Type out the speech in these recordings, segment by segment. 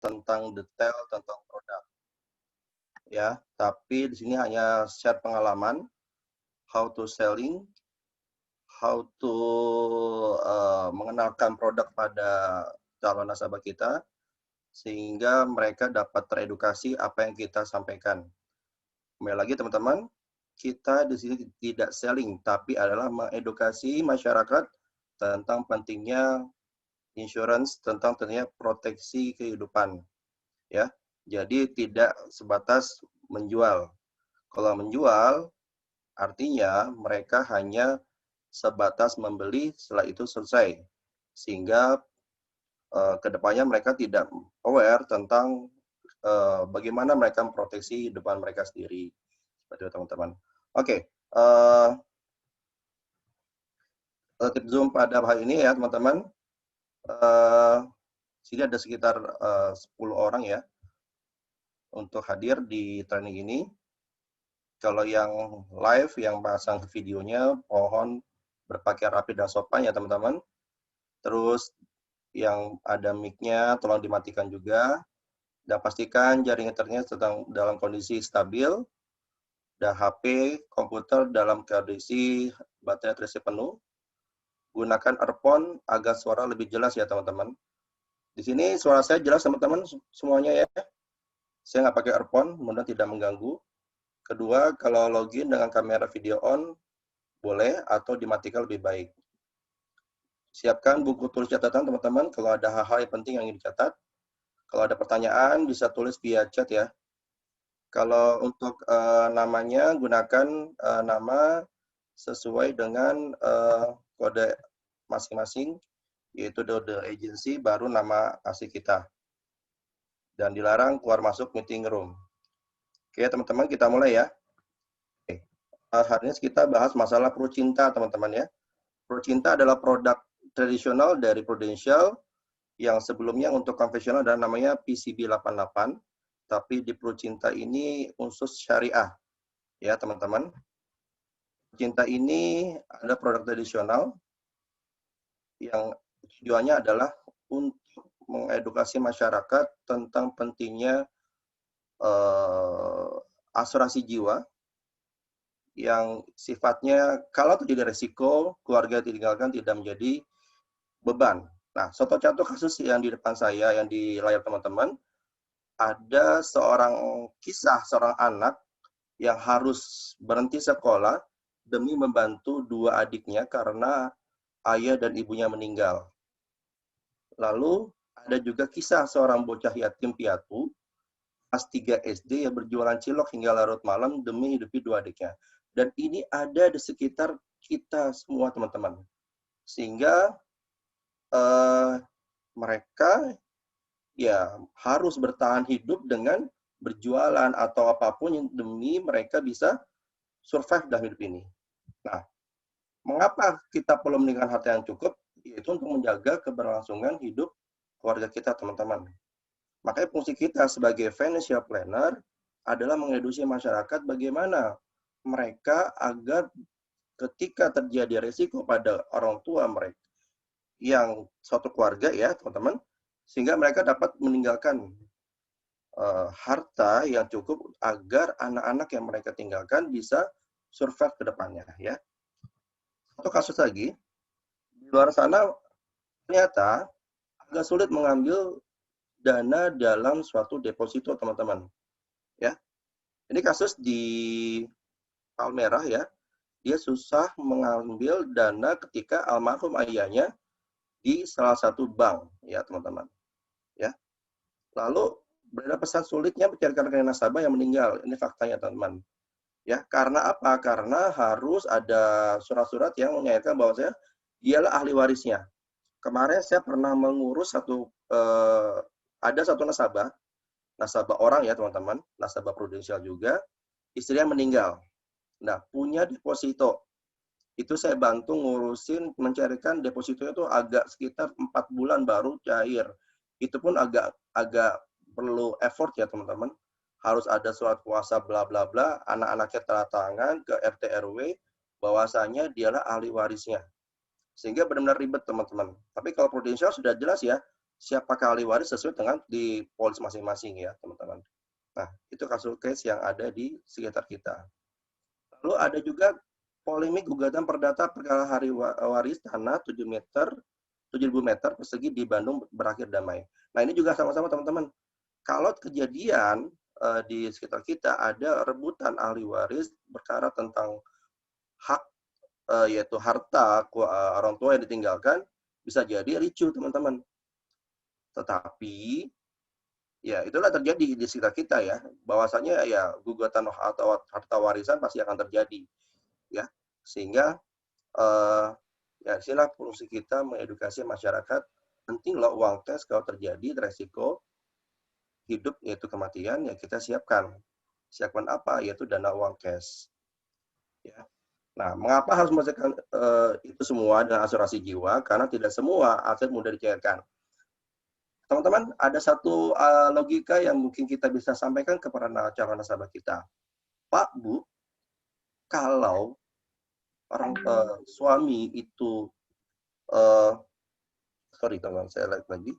tentang detail tentang produk ya, tapi di sini hanya share pengalaman how to selling, how to mengenalkan produk pada calon nasabah kita sehingga mereka dapat teredukasi apa yang kita sampaikan. Kembali lagi teman-teman, kita di sini tidak selling tapi adalah mengedukasi masyarakat tentang pentingnya insurance, tentang tentunya proteksi kehidupan ya. Jadi tidak sebatas menjual. Kalau menjual artinya mereka hanya sebatas membeli, setelah itu selesai. Sehingga kedepannya mereka tidak aware tentang bagaimana mereka memproteksi kehidupan mereka sendiri. Seperti itu teman-teman. Oke, tip Zoom pada hari ini ya teman-teman. Sini ada sekitar 10 orang ya untuk hadir di training ini. Kalau yang live, yang pasang videonya, mohon berpakaian rapi dan sopan ya teman-teman. Terus yang ada mic-nya tolong dimatikan juga. Dan pastikan jaringan internet sedang dalam kondisi stabil. Dan HP, komputer dalam kondisi baterai terisi penuh. Gunakan earphone agar suara lebih jelas ya teman-teman. Di sini suara saya jelas teman-teman semuanya ya. Saya nggak pakai earphone, mudah tidak mengganggu. Kedua, kalau login dengan kamera video on, boleh atau dimatikan lebih baik. Siapkan buku tulis catatan teman-teman kalau ada hal-hal yang penting yang ingin dicatat. Kalau ada pertanyaan bisa tulis via chat ya. Kalau untuk namanya gunakan nama sesuai dengan kode masing-masing, yaitu kode agency baru nama asli kita. Dan dilarang keluar masuk meeting room. Oke teman-teman, kita mulai ya. Oke. Hari ini kita bahas masalah Prucinta teman-teman ya. Prucinta adalah produk tradisional dari Prudential yang sebelumnya untuk konvensional dan namanya PCB 88, tapi di Prucinta ini unsur syariah ya teman-teman. Prucinta ini ada produk tradisional yang tujuannya adalah untuk mengedukasi masyarakat tentang pentingnya asuransi jiwa yang sifatnya kalau terjadi resiko keluarga ditinggalkan tidak menjadi beban. Nah, contoh kasus yang di depan saya, yang di layar teman-teman, ada kisah seorang anak yang harus berhenti sekolah demi membantu dua adiknya karena ayah dan ibunya meninggal. Lalu ada juga kisah seorang bocah yatim piatu kelas 3 SD yang berjualan cilok hingga larut malam demi hidupi dua adiknya. Dan ini ada di sekitar kita semua teman-teman. Sehingga mereka ya harus bertahan hidup dengan berjualan atau apapun yang demi mereka bisa survive dalam hidup ini. Nah, mengapa kita perlu meninggalkan harta yang cukup? Yaitu untuk menjaga keberlangsungan hidup keluarga kita, teman-teman. Makanya fungsi kita sebagai financial planner adalah mengedukasi masyarakat bagaimana mereka agar ketika terjadi risiko pada orang tua mereka yang suatu keluarga ya teman-teman, sehingga mereka dapat meninggalkan harta yang cukup agar anak-anak yang mereka tinggalkan bisa survive ke depannya ya. Satu kasus lagi, di luar sana ternyata agak sulit mengambil dana dalam suatu deposito teman-teman ya. Ini kasus di Palmerah ya, dia susah mengambil dana ketika almarhum ayahnya di salah satu bank ya teman-teman ya. Lalu beredar pesan sulitnya mencarikan rekening nasabah yang meninggal. Ini faktanya teman-teman ya. Karena apa? Karena harus ada surat-surat yang menyatakan bahwa dialah ahli warisnya. Kemarin saya pernah mengurus ada satu nasabah orang ya teman-teman, nasabah Prudential juga, istrinya meninggal. Nah, punya deposito. Itu saya bantu ngurusin, mencarikan depositonya itu agak sekitar 4 bulan baru cair. Itu pun agak perlu effort ya teman-teman. Harus ada surat kuasa bla bla bla, anak-anaknya tanda tangan ke RT RW bahwasanya dialah ahli warisnya. Sehingga benar-benar ribet teman-teman. Tapi kalau Prudential sudah jelas ya, siapakah ahli waris sesuai dengan di polis masing-masing ya, teman-teman. Nah, itu kasus case yang ada di sekitar kita. Lalu ada juga polemik gugatan perdata perkara hari waris tanah 7.000 meter persegi di Bandung berakhir damai. Nah, ini juga sama-sama teman-teman. Kalau kejadian di sekitar kita ada rebutan ahli waris perkara tentang hak yaitu harta orang tua yang ditinggalkan, bisa jadi ricuh teman-teman. Tetapi ya itulah terjadi di sekitar kita ya, bahwasanya ya gugatan atau harta warisan pasti akan terjadi ya, sehingga ya inilah fungsi kita mengedukasi masyarakat, penting loh uang cash kalau terjadi resiko hidup yaitu kematian, ya kita siapkan apa, yaitu dana uang cash ya. Nah, mengapa harus mempersiapkan itu semua dengan asuransi jiwa? Karena tidak semua aset mudah dicairkan. Teman-teman, ada satu logika yang mungkin kita bisa sampaikan kepada calon nasabah kita. Pak, Bu, kalau orang suami itu, sorry teman, saya lihat lagi.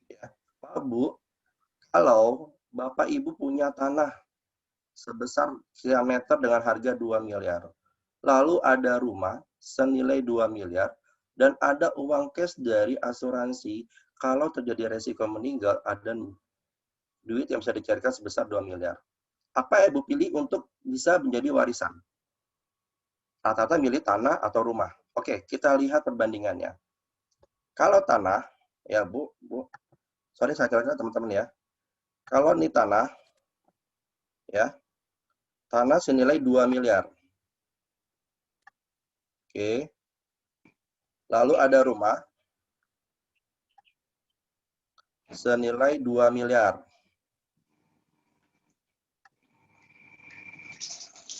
Ya, Pak, Bu, kalau Bapak Ibu punya tanah sebesar sekian meter dengan harga 2 miliar. Lalu ada rumah senilai 2 miliar dan ada uang cash dari asuransi kalau terjadi resiko meninggal ada duit yang bisa dicairkan sebesar 2 miliar. Apa yang Ibu pilih untuk bisa menjadi warisan? Rata-rata milih tanah atau rumah. Oke, kita lihat perbandingannya. Kalau tanah, ya Bu, sorry saya kira teman-teman ya. Kalau ini tanah, ya, tanah senilai 2 miliar. Oke. Lalu ada rumah senilai 2 miliar.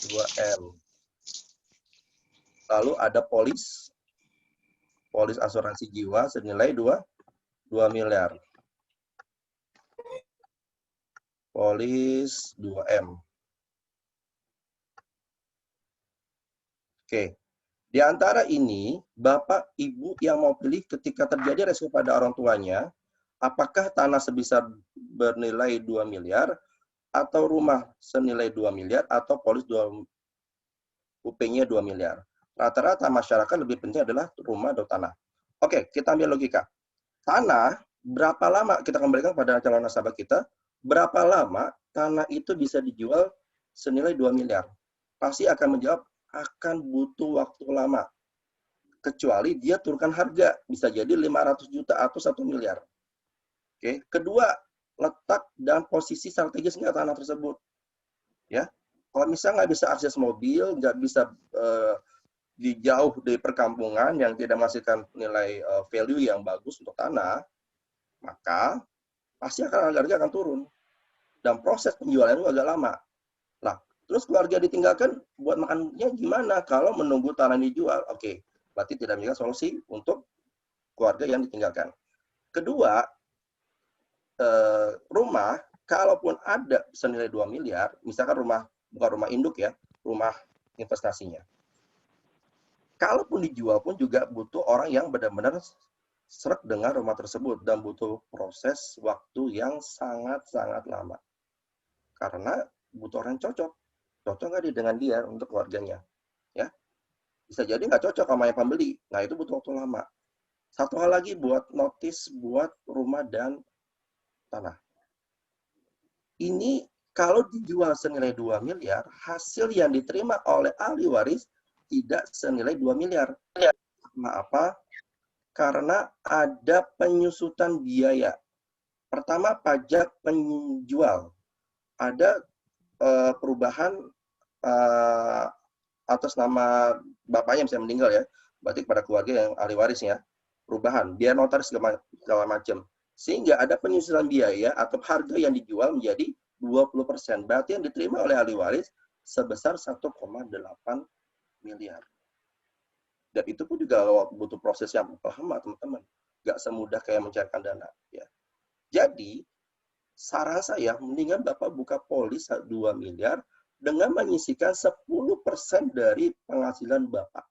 2M. Lalu ada polis asuransi jiwa senilai 2 miliar. Polis 2M. Oke. Di antara ini, Bapak Ibu yang mau pilih ketika terjadi resiko pada orang tuanya, apakah tanah sebesar bernilai 2 miliar atau rumah senilai 2 miliar atau polis UP-nya 2 miliar. Rata-rata masyarakat lebih penting adalah rumah atau tanah. Oke, kita ambil logika. Tanah, berapa lama kita kembalikan pada calon nasabah kita, berapa lama tanah itu bisa dijual senilai 2 miliar? Pasti akan menjawab, akan butuh waktu lama. Kecuali dia turunkan harga, bisa jadi 500 juta atau 1 miliar. Oke. Kedua, letak dan posisi strategisnya tanah tersebut. Ya, kalau misalnya nggak bisa akses mobil, nggak bisa di jauh dari perkampungan yang tidak menghasilkan nilai value yang bagus untuk tanah, maka pasti harga akan turun. Dan proses penjualan itu agak lama. Nah, terus keluarga ditinggalkan, buat makannya gimana kalau menunggu tanah dijual? Oke, berarti tidak menjadi solusi untuk keluarga yang ditinggalkan. Kedua, rumah, kalaupun ada senilai 2 miliar, misalkan rumah, bukan rumah induk ya, rumah investasinya. Kalaupun dijual pun juga butuh orang yang benar-benar seret dengan rumah tersebut dan butuh proses waktu yang sangat-sangat lama. Karena butuh orang cocok. Cocok nggak dengan dia untuk keluarganya. Ya, bisa jadi nggak cocok sama yang pembeli. Nah, itu butuh waktu lama. Satu hal lagi buat notis buat rumah dan tanah. Ini kalau dijual senilai 2 miliar, hasil yang diterima oleh ahli waris tidak senilai 2 miliar. Karena apa? Karena ada penyusutan biaya. Pertama, pajak penjual. Ada perubahan atas nama bapaknya bisa meninggal ya. Berarti kepada keluarga yang ahli warisnya. Perubahan, biaya notaris segala macam. Sehingga ada penyusutan biaya atau harga yang dijual menjadi 20%. Berarti yang diterima oleh ahli waris sebesar 1,8 miliar. Dan itu pun juga butuh proses yang lama, teman-teman. Nggak semudah kayak mencairkan dana. Ya. Jadi, saran saya, mendingan Bapak buka polis 2 miliar, dengan menyisihkan 10% dari penghasilan Bapak.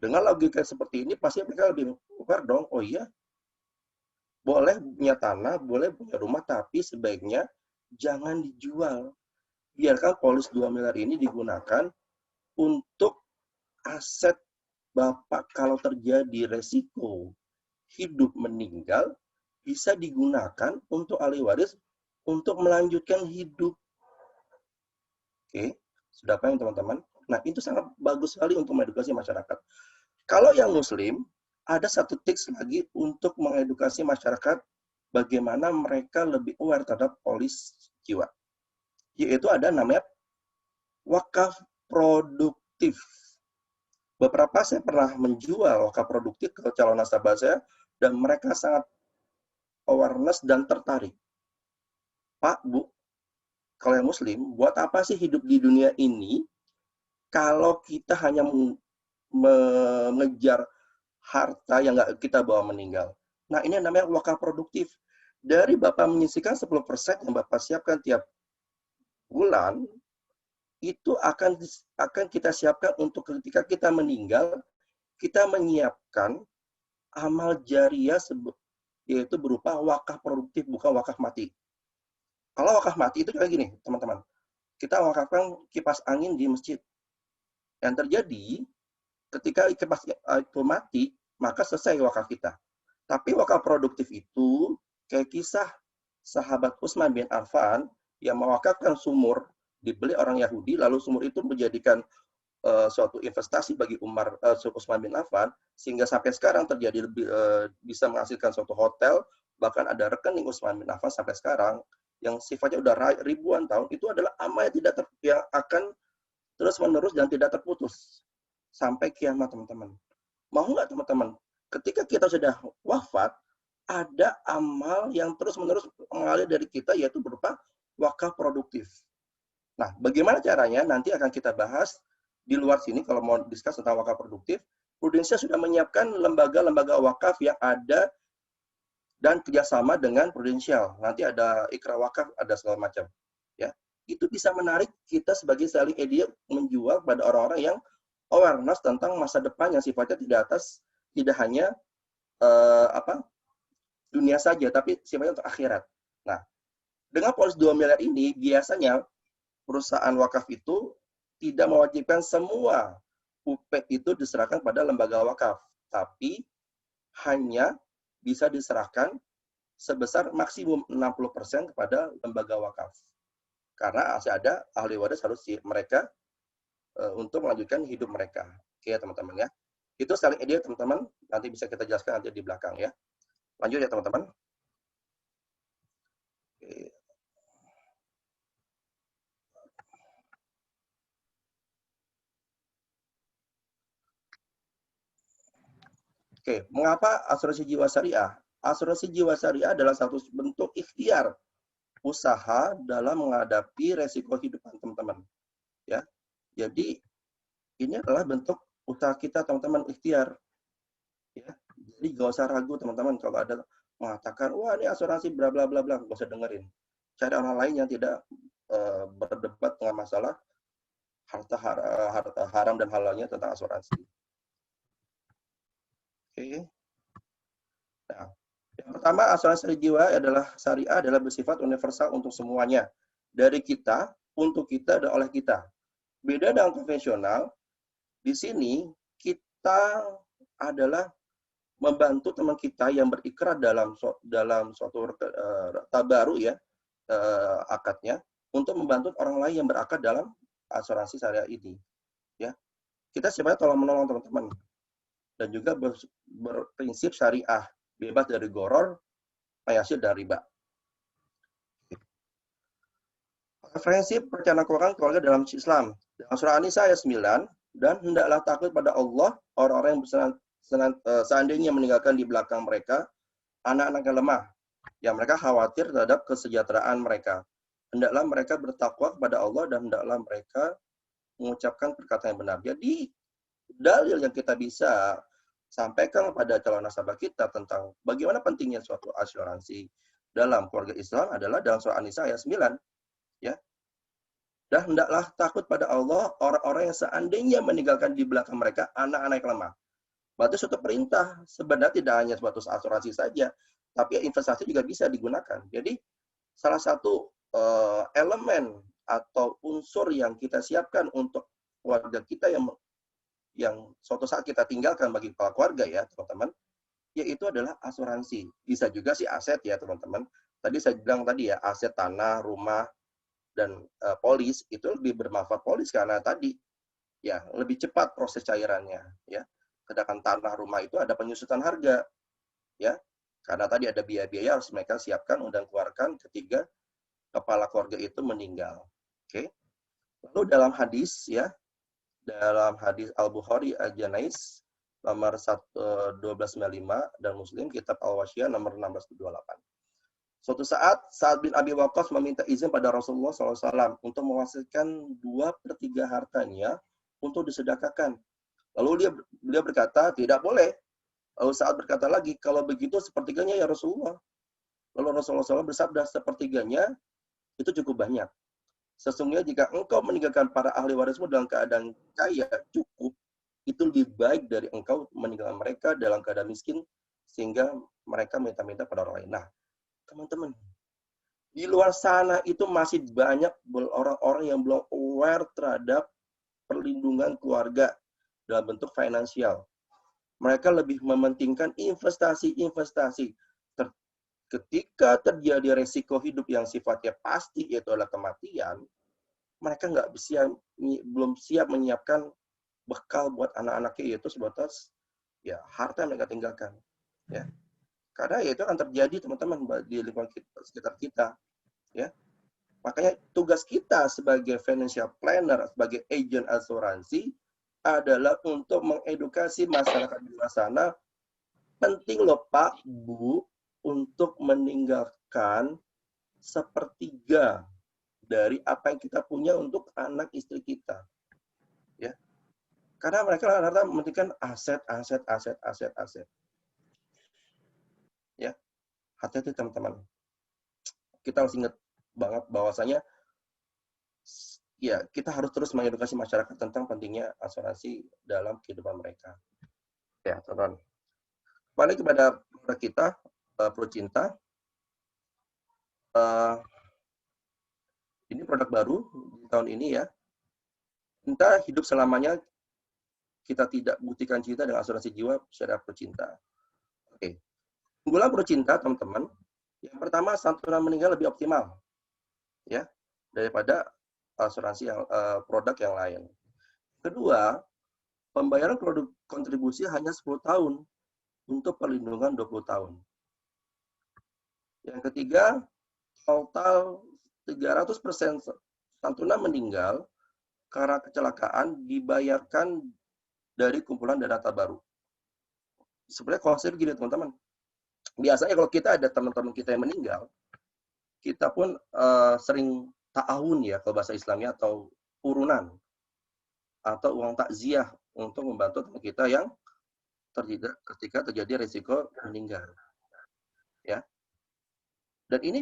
Dengan logika seperti ini, pasti mereka lebih fair dong. Oh iya, boleh punya tanah, boleh punya rumah, tapi sebaiknya jangan dijual. Biarkan polis 2 miliar ini digunakan untuk aset Bapak kalau terjadi resiko hidup meninggal, bisa digunakan untuk ahli waris untuk melanjutkan hidup. Oke, sudah paham teman-teman? Nah, itu sangat bagus sekali untuk mengedukasi masyarakat. Kalau yang Muslim, ada satu tips lagi untuk mengedukasi masyarakat bagaimana mereka lebih aware terhadap polis jiwa. Yaitu ada namanya wakaf produktif. Beberapa saya pernah menjual wakaf produktif ke calon nasabah saya, dan mereka sangat awareness dan tertarik. Pak, Bu, kalau yang Muslim, buat apa sih hidup di dunia ini kalau kita hanya mengejar harta yang nggak kita bawa meninggal? Nah, ini yang namanya wakaf produktif. Dari Bapak menyisihkan 10% yang Bapak siapkan tiap bulan, itu akan kita siapkan untuk ketika kita meninggal, kita menyiapkan amal jariah yaitu berupa wakaf produktif, bukan wakaf mati. Kalau wakaf mati itu kayak gini, teman-teman. Kita wakafkan kipas angin di masjid. Yang terjadi, ketika kipas itu mati, maka selesai wakaf kita. Tapi wakaf produktif itu, kayak kisah sahabat Utsman bin Affan yang mewakafkan sumur, dibeli orang Yahudi, lalu sumur itu menjadikan suatu investasi bagi Utsman bin Affan, sehingga sampai sekarang terjadi bisa menghasilkan suatu hotel, bahkan ada rekening Utsman bin Affan sampai sekarang, yang sifatnya udah ribuan tahun, itu adalah amal yang akan terus-menerus dan tidak terputus sampai kiamat, teman-teman. Mau nggak, teman-teman? Ketika kita sudah wafat, ada amal yang terus-menerus mengalir dari kita, yaitu berupa wakaf produktif. Nah, bagaimana caranya? Nanti akan kita bahas di luar sini kalau mau diskus tentang wakaf produktif. Prudential sudah menyiapkan lembaga-lembaga wakaf yang ada dan kerjasama dengan Prudential. Nanti ada Ikra Wakaf, ada segala macam. Ya, itu bisa menarik kita sebagai selling idea menjual pada orang-orang yang awareness tentang masa depan yang sifatnya tidak hanya dunia saja, tapi sifatnya untuk akhirat. Nah, dengan polis 2 miliar ini, biasanya perusahaan wakaf itu tidak mewajibkan semua UP itu diserahkan pada lembaga wakaf, tapi hanya bisa diserahkan sebesar maksimum 60% kepada lembaga wakaf. Karena masih ada ahli waris harus mereka untuk melanjutkan hidup mereka. Oke, teman-teman ya. Itu saling ide, teman-teman. Nanti bisa kita jelaskan nanti di belakang ya. Lanjut ya, teman-teman. Oke, mengapa asuransi jiwa syariah? Asuransi jiwa syariah adalah satu bentuk ikhtiar usaha dalam menghadapi resiko kehidupan, teman-teman. Ya, jadi ini adalah bentuk usaha kita, teman-teman, ikhtiar. Ya, jadi gak usah ragu, teman-teman, kalau ada mengatakan, wah ini asuransi bla bla bla bla, gak usah dengerin. Cari orang lain yang tidak berdebat dengan masalah harta haram dan halalnya tentang asuransi. Oke. Nah, yang pertama, asuransi jiwa syariah adalah bersifat universal untuk semuanya. Dari kita, untuk kita, dan oleh kita. Beda dengan konvensional, di sini kita adalah membantu teman kita yang berikrar dalam suatu tabaru ya, akadnya, untuk membantu orang lain yang berakad dalam asuransi syariah ini. Ya, kita sebenarnya tolong menolong, teman-teman, dan juga berprinsip syariah, bebas dari goror, hasil dari riba. Prinsip perencanaan keuangan keluarga dalam Islam. Dalam surah An-Nisa ayat 9, dan hendaklah takut pada Allah orang-orang yang seandainya meninggalkan di belakang mereka anak-anak yang lemah, yang mereka khawatir terhadap kesejahteraan mereka. Hendaklah mereka bertakwa kepada Allah dan hendaklah mereka mengucapkan perkataan yang benar. Jadi dalil yang kita bisa sampaikan kepada calon nasabah kita tentang bagaimana pentingnya suatu asuransi dalam keluarga Islam adalah dalam surah An-Nisa ayat 9. Ya. Dan hendaklah takut pada Allah orang-orang yang seandainya meninggalkan di belakang mereka anak-anak yang lemah. Berarti suatu perintah. Sebenarnya tidak hanya suatu asuransi saja, tapi investasi juga bisa digunakan. Jadi salah satu elemen atau unsur yang kita siapkan untuk keluarga kita yang suatu saat kita tinggalkan bagi kepala keluarga ya teman-teman, yaitu adalah asuransi. Bisa juga sih aset ya teman-teman. Tadi saya bilang tadi ya, aset tanah, rumah, dan polis itu lebih bermanfaat polis karena tadi ya lebih cepat proses cairannya ya. Sedangkan tanah rumah itu ada penyusutan harga ya. Karena tadi ada biaya-biaya harus mereka siapkan dan keluarkan ketika kepala keluarga itu meninggal. Oke. Lalu dalam hadis ya, dalam hadis Al-Bukhari Al-Janais nomor 1295 dan Muslim kitab Al-Wasyiyah nomor 1628. Suatu saat, Sa'ad bin Abi Waqqas meminta izin pada Rasulullah SAW untuk mewasiatkan 2/3 hartanya untuk disedekahkan. Lalu beliau berkata, tidak boleh. Lalu Sa'ad berkata lagi, kalau begitu sepertiganya ya Rasulullah. Lalu Rasulullah SAW bersabda, sepertiganya itu cukup banyak. Sesungguhnya jika engkau meninggalkan para ahli warismu dalam keadaan kaya cukup, itu lebih baik dari engkau meninggalkan mereka dalam keadaan miskin, sehingga mereka minta-minta pada orang lain. Nah, teman-teman, di luar sana itu masih banyak orang-orang yang belum aware terhadap perlindungan keluarga dalam bentuk finansial. Mereka lebih mementingkan investasi-investasi. Ketika terjadi resiko hidup yang sifatnya pasti, yaitu adalah kematian, mereka belum siap menyiapkan bekal buat anak-anaknya, yaitu sebatas ya harta yang mereka tinggalkan. Ya. Karena ya itu akan terjadi teman-teman di lingkungan sekitar kita, ya. Makanya tugas kita sebagai financial planner, sebagai agent asuransi adalah untuk mengedukasi masyarakat di luar sana. Penting loh Pak, Bu, untuk meninggalkan sepertiga dari apa yang kita punya untuk anak istri kita, ya. Karena mereka rata-rata mementingkan aset. Ya, hati-hati teman-teman. Kita harus ingat banget bahwasanya ya kita harus terus mengedukasi masyarakat tentang pentingnya asuransi dalam kehidupan mereka. Ya, teman-teman. Kembali kepada produk kita, ProCinta. Ini produk baru di tahun ini ya. Cinta hidup selamanya, kita tidak buktikan cinta dengan asuransi jiwa secara ProCinta. Oke. Keunggulan ProCinta, teman-teman. Yang pertama, santunan meninggal lebih optimal ya daripada asuransi produk yang lain. Kedua, pembayaran produk kontribusi hanya 10 tahun untuk perlindungan 20 tahun. Yang ketiga, total 300% santunan meninggal karena kecelakaan dibayarkan dari kumpulan dana baru. Sebenarnya konsep begini teman-teman. Biasanya kalau kita ada teman-teman kita yang meninggal, kita pun sering ta'awun ya kalau bahasa Islamnya, atau urunan atau uang takziah untuk membantu teman kita yang ketika terjadi risiko meninggal. Ya. Dan ini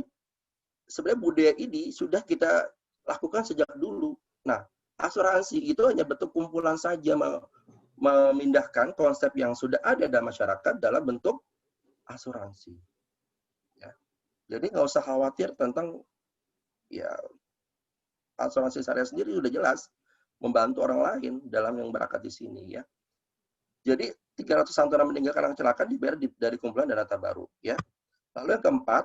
sebenarnya budaya ini sudah kita lakukan sejak dulu. Nah, asuransi itu hanya bentuk kumpulan saja, memindahkan konsep yang sudah ada dalam masyarakat dalam bentuk asuransi. Ya. Jadi nggak usah khawatir tentang ya asuransi syariah sendiri sudah jelas membantu orang lain dalam yang berakat di sini ya. Jadi 300 santunan meninggal karena kecelakaan dibayar dari kumpulan dana baru ya. Lalu yang keempat,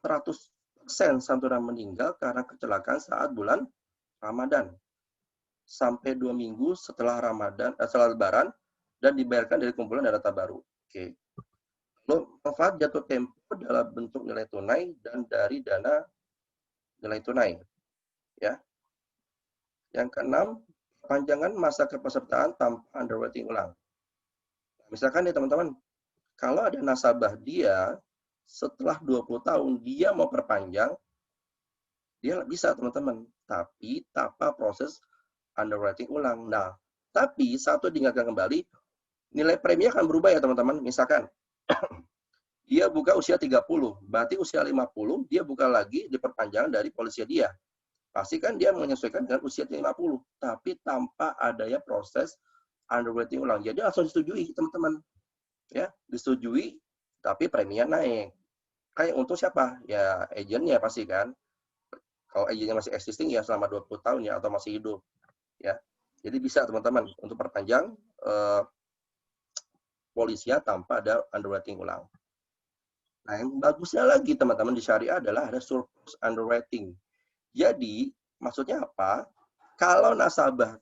400% santunan meninggal karena kecelakaan saat bulan Ramadan sampai 2 minggu setelah Ramadan, setelah Lebaran, dan dibayarkan dari kumpulan dana baru. Oke. Lalu manfaat jatuh tempo dalam bentuk nilai tunai dan dari dana nilai tunai. Ya. Yang keenam, panjangan masa kepesertaan tanpa underwriting ulang. Misalkan nih teman-teman, kalau ada nasabah dia setelah 20 tahun dia mau perpanjang, dia bisa teman-teman, tapi tanpa proses underwriting ulang. Nah, tapi satu diingatkan kembali, nilai premi akan berubah ya teman-teman. Misalkan dia buka usia 30, berarti usia 50 dia buka lagi di perpanjangan dari polisi dia. Pasti kan dia menyesuaikan dengan usia 50, tapi tanpa adanya proses underwriting ulang. Jadi langsung disetujui, teman-teman. Ya, disetujui, tapi preminya naik. Kayak untuk siapa? Ya, agennya pasti kan. Kalau agennya masih existing ya selama 20 tahun ya, atau masih hidup. Ya. Jadi bisa teman-teman untuk perpanjang polisinya tanpa ada underwriting ulang. Nah, yang bagusnya lagi teman-teman di syariah adalah ada surplus underwriting. Jadi, maksudnya apa? Kalau nasabah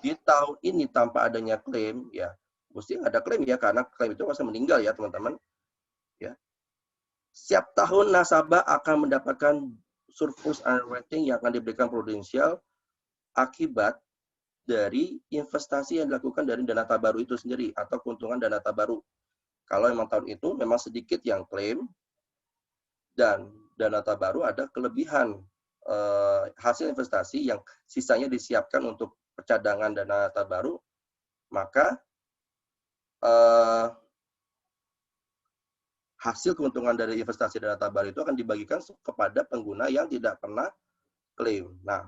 di tahun ini tanpa adanya klaim, ya mesti ada klaim ya, karena klaim itu masa meninggal ya teman-teman. Ya. Setiap tahun nasabah akan mendapatkan surplus underwriting yang akan diberikan prudensial akibat dari investasi yang dilakukan dari dana tabaru itu sendiri atau keuntungan dana tabaru. Kalau memang tahun itu memang sedikit yang klaim dan dana tabaru ada kelebihan hasil investasi yang sisanya disiapkan untuk cadangan dana tabaru, maka hasil keuntungan dari investasi dana tabaru itu akan dibagikan kepada pengguna yang tidak pernah klaim. Nah,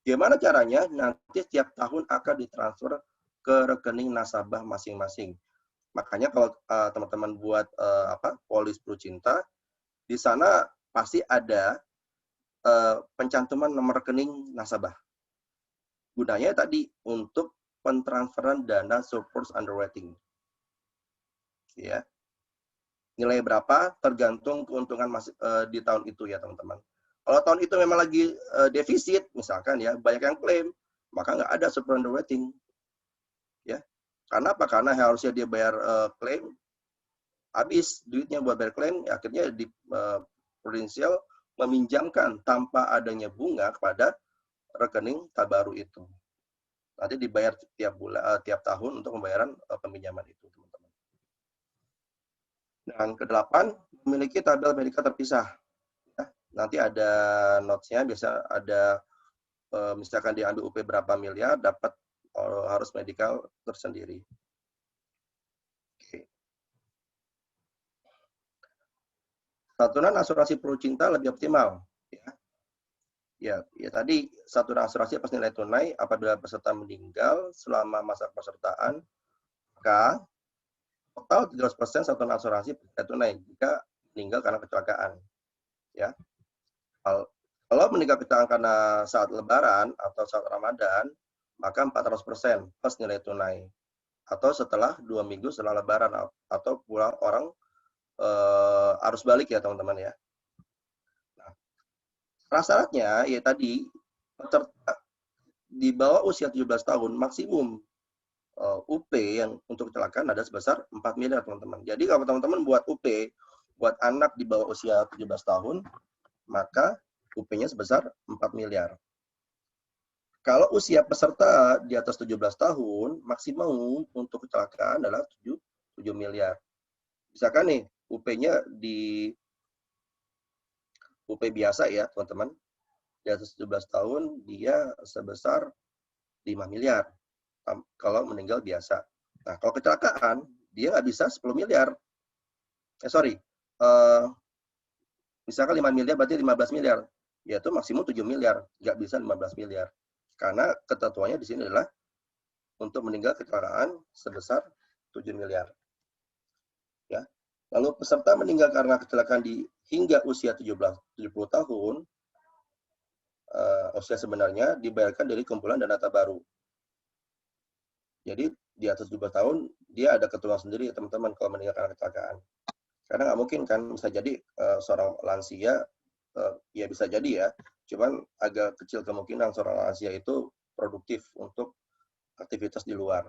gimana caranya? Nanti setiap tahun akan ditransfer ke rekening nasabah masing-masing. Makanya kalau teman-teman buat polis Prucinta, di sana pasti ada pencantuman nomor rekening nasabah. Gunanya tadi untuk pentransferan dana surplus underwriting. Ya. Nilai berapa tergantung keuntungan di tahun itu ya teman-teman. Kalau tahun itu memang lagi defisit, misalkan ya banyak yang klaim, maka nggak ada surplus underwriting. Ya. Karena apa? Karena harusnya dia bayar klaim, habis duitnya buat bayar klaim, akhirnya di prudensial meminjamkan tanpa adanya bunga kepada rekening tabaru itu. Nanti dibayar tiap bulan, tiap tahun untuk pembayaran peminjaman itu, teman-teman. Dan ke-8, memiliki tabel medika terpisah. Ya, nanti ada notes-nya, biasa ada misalkan diambil UP berapa miliar, dapat harus medikal tersendiri. Oke. Santunan asuransi Prucinta lebih optimal. Ya, tadi santunan asuransi atas nilai tunai apabila peserta meninggal selama masa pesertaan, maka total 13% santunan asuransi nilai tunai jika meninggal karena kecelakaan. Ya. Kalau meninggal kecelakaan karena saat Lebaran atau saat Ramadan, maka 400% plus nilai tunai. Atau setelah 2 minggu setelah Lebaran atau pulang orang arus balik ya teman-teman ya. Nah, syaratnya ya tadi peserta di bawah usia 17 tahun maksimum UP yang untuk kecelakaan ada sebesar 4 miliar teman-teman. Jadi kalau teman-teman buat UP buat anak di bawah usia 17 tahun, maka UP-nya sebesar 4 miliar. Kalau usia peserta di atas 17 tahun, maksimum untuk kecelakaan adalah 7 miliar. Misalkan nih, UP-nya di UP biasa ya, teman-teman. Di atas 17 tahun, dia sebesar 5 miliar. Kalau meninggal biasa. Nah, kalau kecelakaan, dia nggak bisa 10 miliar. Misalkan 5 miliar berarti 15 miliar. Yaitu maksimum 7 miliar. Nggak bisa 15 miliar. Karena ketentuannya di sini adalah untuk meninggal kecelakaan sebesar 7 miliar. Ya. Lalu peserta meninggal karena kecelakaan hingga usia 70 tahun, usia sebenarnya dibayarkan dari kumpulan dana tabaru. Jadi di atas 17 tahun dia ada ketentuan sendiri teman-teman kalau meninggal karena kecelakaan. Karena nggak mungkin kan bisa jadi seorang lansia ya bisa jadi ya, cuman agak kecil kemungkinan seorang lansia itu produktif untuk aktivitas di luar.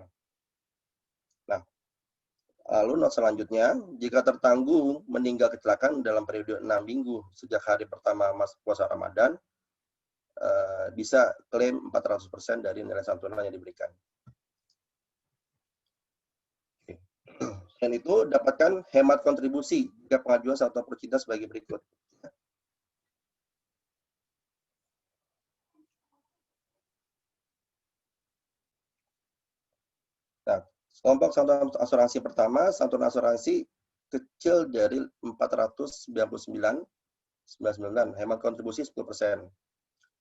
Nah, lalu not selanjutnya, jika tertanggung meninggal kecelakaan dalam periode 6 minggu sejak hari pertama puasa Ramadan, bisa klaim 400% dari nilai santunan yang diberikan. Dan itu dapatkan hemat kontribusi jika pengajuan santunan Prucinta sebagai berikut. Nah, kelompok santunan asuransi pertama, santunan asuransi kecil dari 499,99, hemat kontribusi 10%.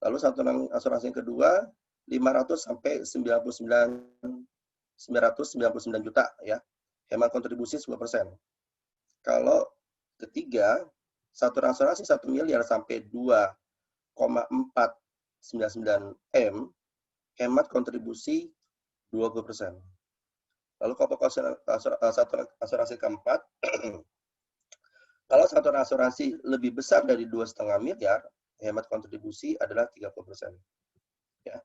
Lalu satuan asuransi yang kedua 500 sampai 999 juta ya. Hemat kontribusi 10%. Kalau ketiga, satuan asuransi 1 miliar sampai 2,499 M, hemat kontribusi 20%. Lalu satuan asuransi keempat, kalau satuan asuransi lebih besar dari 2,5 miliar, hemat kontribusi adalah 30%. Ya.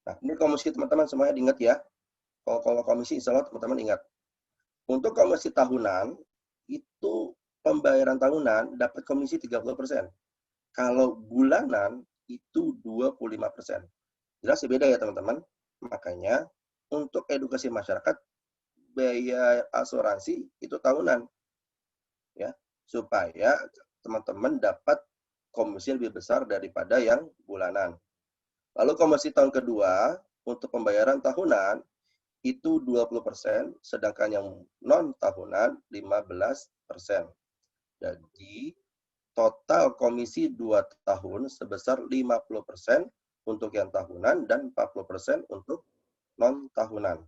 Nah, ini komisi teman-teman semuanya diingat ya. Kalau komisi insya Allah teman-teman ingat. Untuk komisi tahunan, itu pembayaran tahunan dapat komisi 30%. Kalau bulanan, itu 25%. Jelas beda ya teman-teman. Makanya, untuk edukasi masyarakat, biaya asuransi itu tahunan. Ya, supaya teman-teman dapat komisi lebih besar daripada yang bulanan. Lalu komisi tahun kedua, untuk pembayaran tahunan, itu 20%, sedangkan yang non-tahunan 15%. Jadi, total komisi 2 tahun sebesar 50% untuk yang tahunan dan 40% untuk non-tahunan.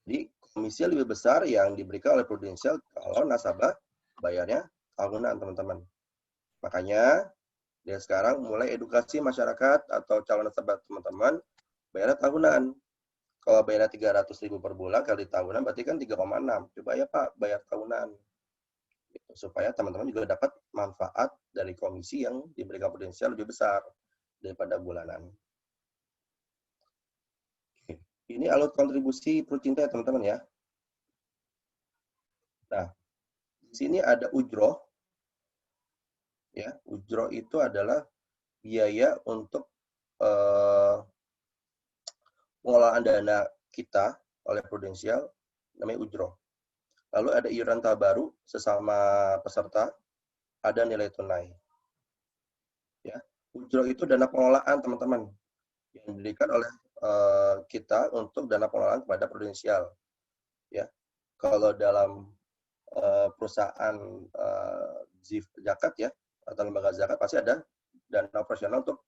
Jadi, komisi lebih besar yang diberikan oleh Prudential kalau nasabah bayarnya tahunan, teman-teman. Makanya, dia sekarang mulai edukasi masyarakat atau calon nasabah teman-teman bayarnya tahunan. Kalau bayarnya 300.000 per bulan kali tahunan berarti kan 3,6. Coba ya Pak, bayar tahunan. Supaya teman-teman juga dapat manfaat dari komisi yang diberikan Prudential lebih besar daripada bulanan. Ini alur kontribusi Prucinta ya teman-teman ya. Nah, di sini ada ujroh. Ya, ujroh itu adalah biaya untuk pengelolaan dana kita oleh Prudential, namanya ujroh. Lalu ada iuran tabaru sesama peserta, ada nilai tunai. Ya, ujroh itu dana pengelolaan teman-teman yang diberikan oleh kita untuk dana pengelolaan kepada Prudential. Ya, kalau dalam perusahaan zakat ya atau lembaga zakat pasti ada dana operasional untuk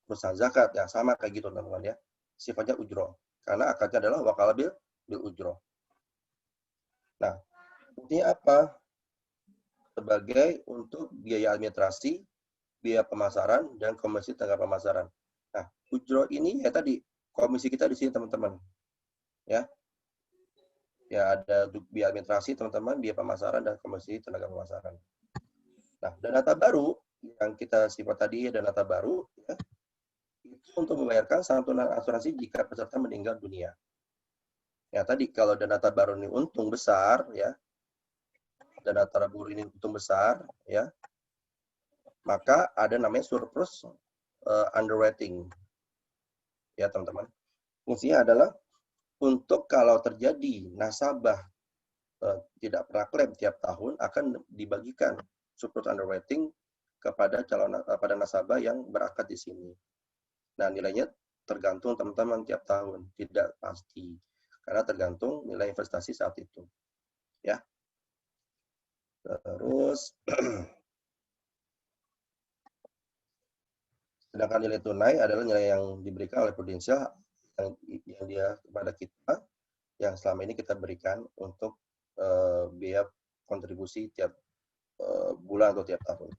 perusahaan zakat yang sama kayak gitu teman-teman ya. Sifatnya ujroh karena akadnya adalah wakalah bil ujroh. Nah, buktinya apa? Sebagai untuk biaya administrasi, biaya pemasaran, dan komisi tenaga pemasaran. Nah, ujroh ini ya tadi, komisi kita di sini teman-teman. Ya, ada biaya administrasi teman-teman, biaya pemasaran, dan komisi tenaga pemasaran. Nah, dana tabaru, yang kita sifat tadi dana tabaru, ya, itu untuk membayarkan santunan asuransi jika peserta meninggal dunia. Ya, tadi kalau dana tabaru ini untung besar, ya, dana tabaru ini untung besar, ya, maka ada namanya surplus underwriting. Ya, teman-teman. Fungsinya adalah untuk kalau terjadi nasabah tidak pernah klaim tiap tahun akan dibagikan surplus underwriting kepada pada nasabah yang berakad di sini. Nah, nilainya tergantung teman-teman tiap tahun, tidak pasti. Karena tergantung nilai investasi saat itu. Ya. Terus sedangkan nilai tunai adalah nilai yang diberikan oleh Prudential yang dia kepada kita, yang selama ini kita berikan untuk biaya kontribusi tiap bulan atau tiap tahun.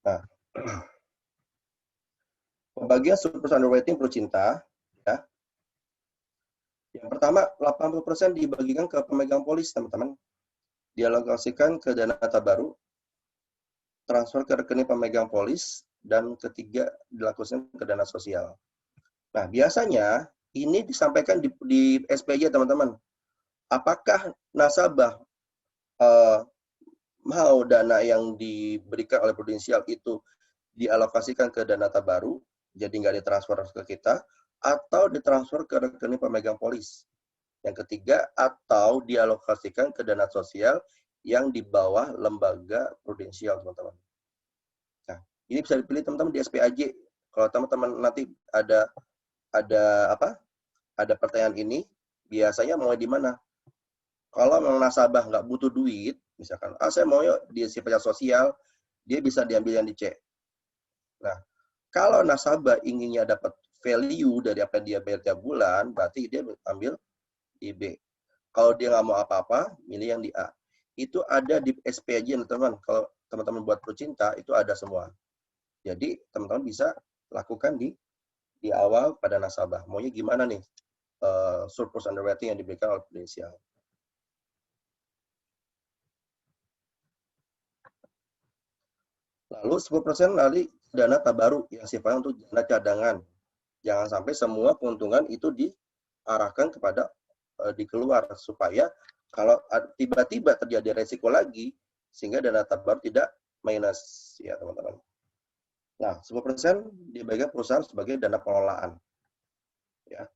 Nah, pembagian surplus underwriting Prucinta, ya. Yang pertama, 80% dibagikan ke pemegang polis, teman-teman. Dialokasikan ke dana tabaru, transfer ke rekening pemegang polis, dan ketiga dilakukan ke dana sosial. Nah, biasanya ini disampaikan di SPJ, teman-teman. Apakah nasabah mau dana yang diberikan oleh Prudential itu dialokasikan ke dana tabaru, jadi nggak ditransfer ke kita, atau ditransfer ke rekening pemegang polis. Yang ketiga, atau dialokasikan ke dana sosial yang di bawah lembaga Prudential, teman-teman. Nah, ini bisa dipilih teman-teman di SPAJ. Kalau teman-teman nanti ada pertanyaan ini, biasanya mau di mana? Kalau memang nasabah nggak butuh duit, misalkan, saya mau yuk di sifatnya sosial, dia bisa diambil yang di C. Nah, kalau nasabah inginnya dapat value dari apa yang dia bayar tiap bulan, berarti dia ambil di B. Kalau dia nggak mau apa-apa, milih yang di A. Itu ada di SPJ, teman-teman. Kalau teman-teman buat Procinta, itu ada semua. Jadi, teman-teman bisa lakukan di awal pada nasabah. Maunya gimana nih? Surplus underwriting yang diberikan oleh Prudential. Lalu 10% lari dana tabaru yang sifatnya untuk dana cadangan. Jangan sampai semua keuntungan itu diarahkan kepada dikeluar, supaya kalau tiba-tiba terjadi resiko lagi, sehingga dana tabaru tidak minus, ya teman-teman. Nah, 10% dibagikan perusahaan sebagai dana pengelolaan. Ya.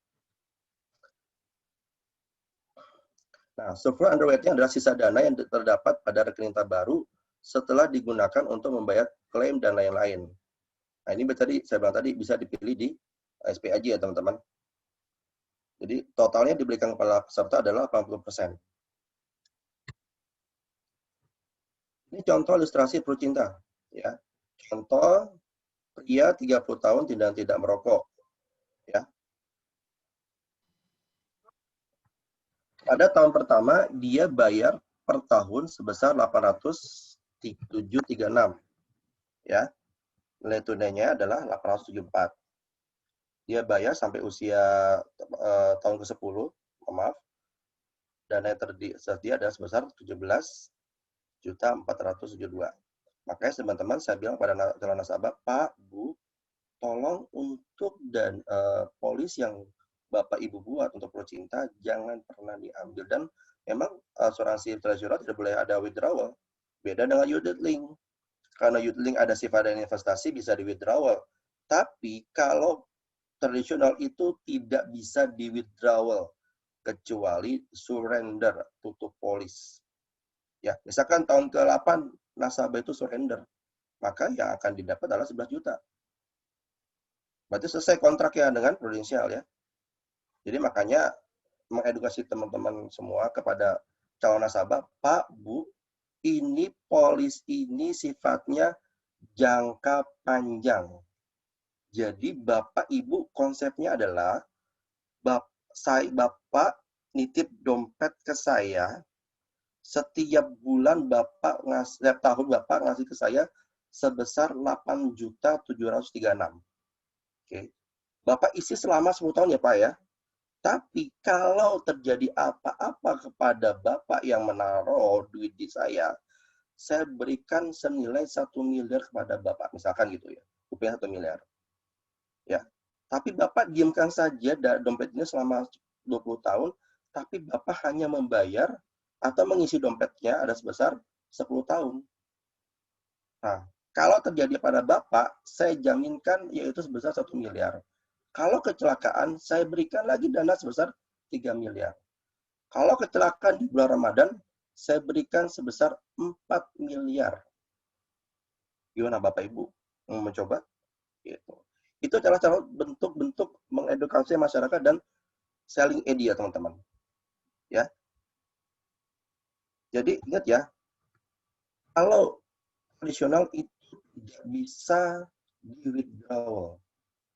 Nah, surplus underwriting adalah sisa dana yang terdapat pada rekening tabaru setelah digunakan untuk membayar klaim dan lain-lain. Nah, ini tadi saya bilang tadi bisa dipilih di SPAJ ya, teman-teman. Jadi totalnya diberikan kepada peserta adalah 80%. Ini contoh ilustrasi Procinta, ya. Contoh pria 30 tahun tidak merokok, ya. Pada tahun pertama dia bayar per tahun sebesar 807,36, ya. Nilai tunainya adalah 874. Dia bayar sampai usia tahun ke-10, maaf. Dana yang tersedia adalah sebesar 17.472. Makanya teman-teman saya bilang pada calon nasabah, Pak, Bu, tolong untuk polis yang Bapak Ibu buat untuk Procinta jangan pernah diambil, dan memang asuransi tradisional tidak boleh ada withdrawal. Beda dengan unit link. Karena unit link ada sifat dan investasi bisa di withdrawal. Tapi kalau tradisional itu tidak bisa di withdrawal kecuali surrender, tutup polis. Ya, misalkan tahun ke-8 nasabah itu surrender, maka yang akan didapat adalah 11 juta. Berarti selesai kontraknya dengan Prudential, ya. Jadi makanya mengedukasi teman-teman semua kepada calon nasabah, Pak, Bu, ini polis ini sifatnya jangka panjang. Jadi Bapak Ibu konsepnya adalah Bapak nitip dompet ke saya, setiap bulan setiap tahun Bapak ngasih ke saya sebesar 8.736. Oke. Bapak isi selama 10 tahun ya Pak ya. Tapi kalau terjadi apa-apa kepada Bapak yang menaruh duit di saya berikan senilai 1 miliar kepada Bapak, misalkan gitu ya. Rupiah 1 miliar. Ya. Tapi Bapak diamkan saja dompetnya selama 20 tahun, tapi Bapak hanya membayar atau mengisi dompetnya ada sebesar 10 tahun. Nah, kalau terjadi pada Bapak, saya jaminkan yaitu sebesar 1 miliar. Kalau kecelakaan, saya berikan lagi dana sebesar 3 miliar. Kalau kecelakaan di bulan Ramadan, saya berikan sebesar 4 miliar. Gimana Bapak Ibu? Mau mencoba? Gitu. Itu adalah cara bentuk-bentuk mengedukasi masyarakat dan selling idea, teman-teman. Ya. Jadi ingat ya, kalau tradisional itu tidak bisa di withdrawal.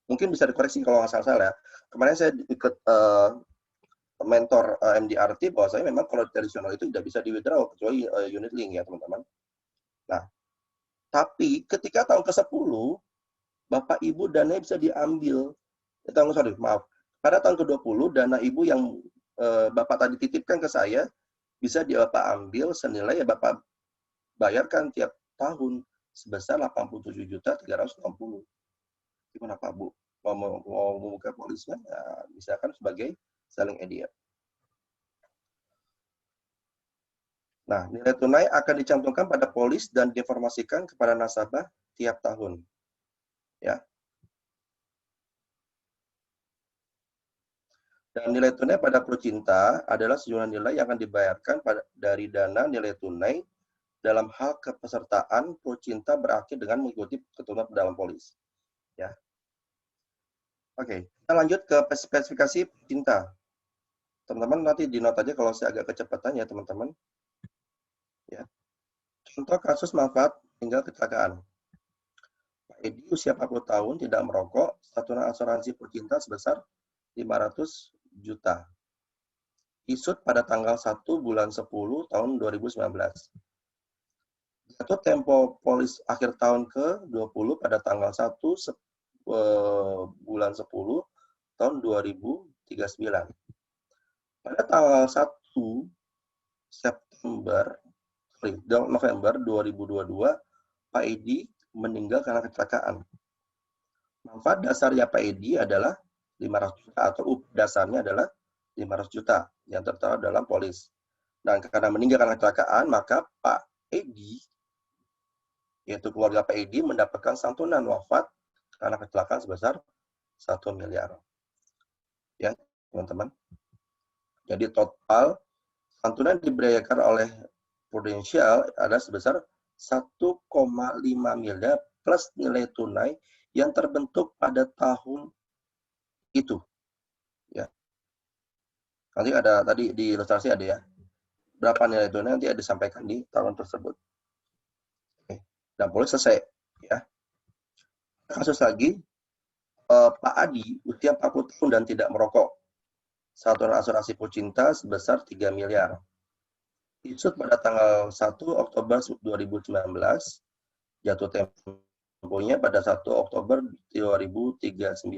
Mungkin bisa dikoreksi kalau nggak salah ya. Kemarin saya ikut mentor MDRT bahwasanya memang kalau tradisional itu tidak bisa di withdraw kecuali unit link ya teman-teman. Nah, tapi ketika tahun ke-10 Bapak Ibu dana bisa diambil. Pada tahun ke-20 dana Ibu yang Bapak tadi titipkan ke saya bisa Bapak ambil senilai ya Bapak bayarkan tiap tahun sebesar 87.360. Gimana Pak Bu? Mau membuka polisnya ya, misalkan sebagai selling idea. Nah, nilai tunai akan dicantumkan pada polis dan diinformasikan kepada nasabah tiap tahun. Ya. Dan nilai tunai pada Procinta adalah sejumlah nilai yang akan dibayarkan dari dana nilai tunai dalam hal kepesertaan Procinta berakhir dengan mengikuti ketentuan dalam polis. Ya. Oke, kita lanjut ke spesifikasi Procinta. Teman-teman nanti di note aja kalau saya agak kecepatan ya teman-teman. Ya. Contoh kasus manfaat tinggal kecelakaan. Pak Edi usia 40 tahun tidak merokok, santunan asuransi pecinta sebesar 500 juta. Isut pada tanggal 1 bulan 10 tahun 2019. Jatuh tempo polis akhir tahun ke-20 pada tanggal 1 bulan 10 tahun 2039. Pada tanggal 1 November 2022, Pak Edi meninggal karena kecelakaan. Manfaat dasarnya Pak Edi adalah 500 juta atau dasarnya adalah 500 juta yang tertera dalam polis. Dan karena meninggal karena kecelakaan, maka Pak Edi, yaitu keluarga Pak Edi, mendapatkan santunan wafat karena kecelakaan sebesar 1 miliar. Ya, teman-teman. Jadi total santunan dibayarkan oleh Prudential ada sebesar 1,5 miliar plus nilai tunai yang terbentuk pada tahun itu. Ya. Nanti ada tadi di ilustrasi ada ya. Berapa nilai tunai nanti ada disampaikan di tahun tersebut. Oke. Dan boleh selesai ya. Kasus lagi Pak Adi usia 40 tahun dan tidak merokok. Santunan asuransi Pucinta sebesar 3 miliar. Isut pada tanggal 1 Oktober 2019, jatuh temponya pada 1 Oktober 2039,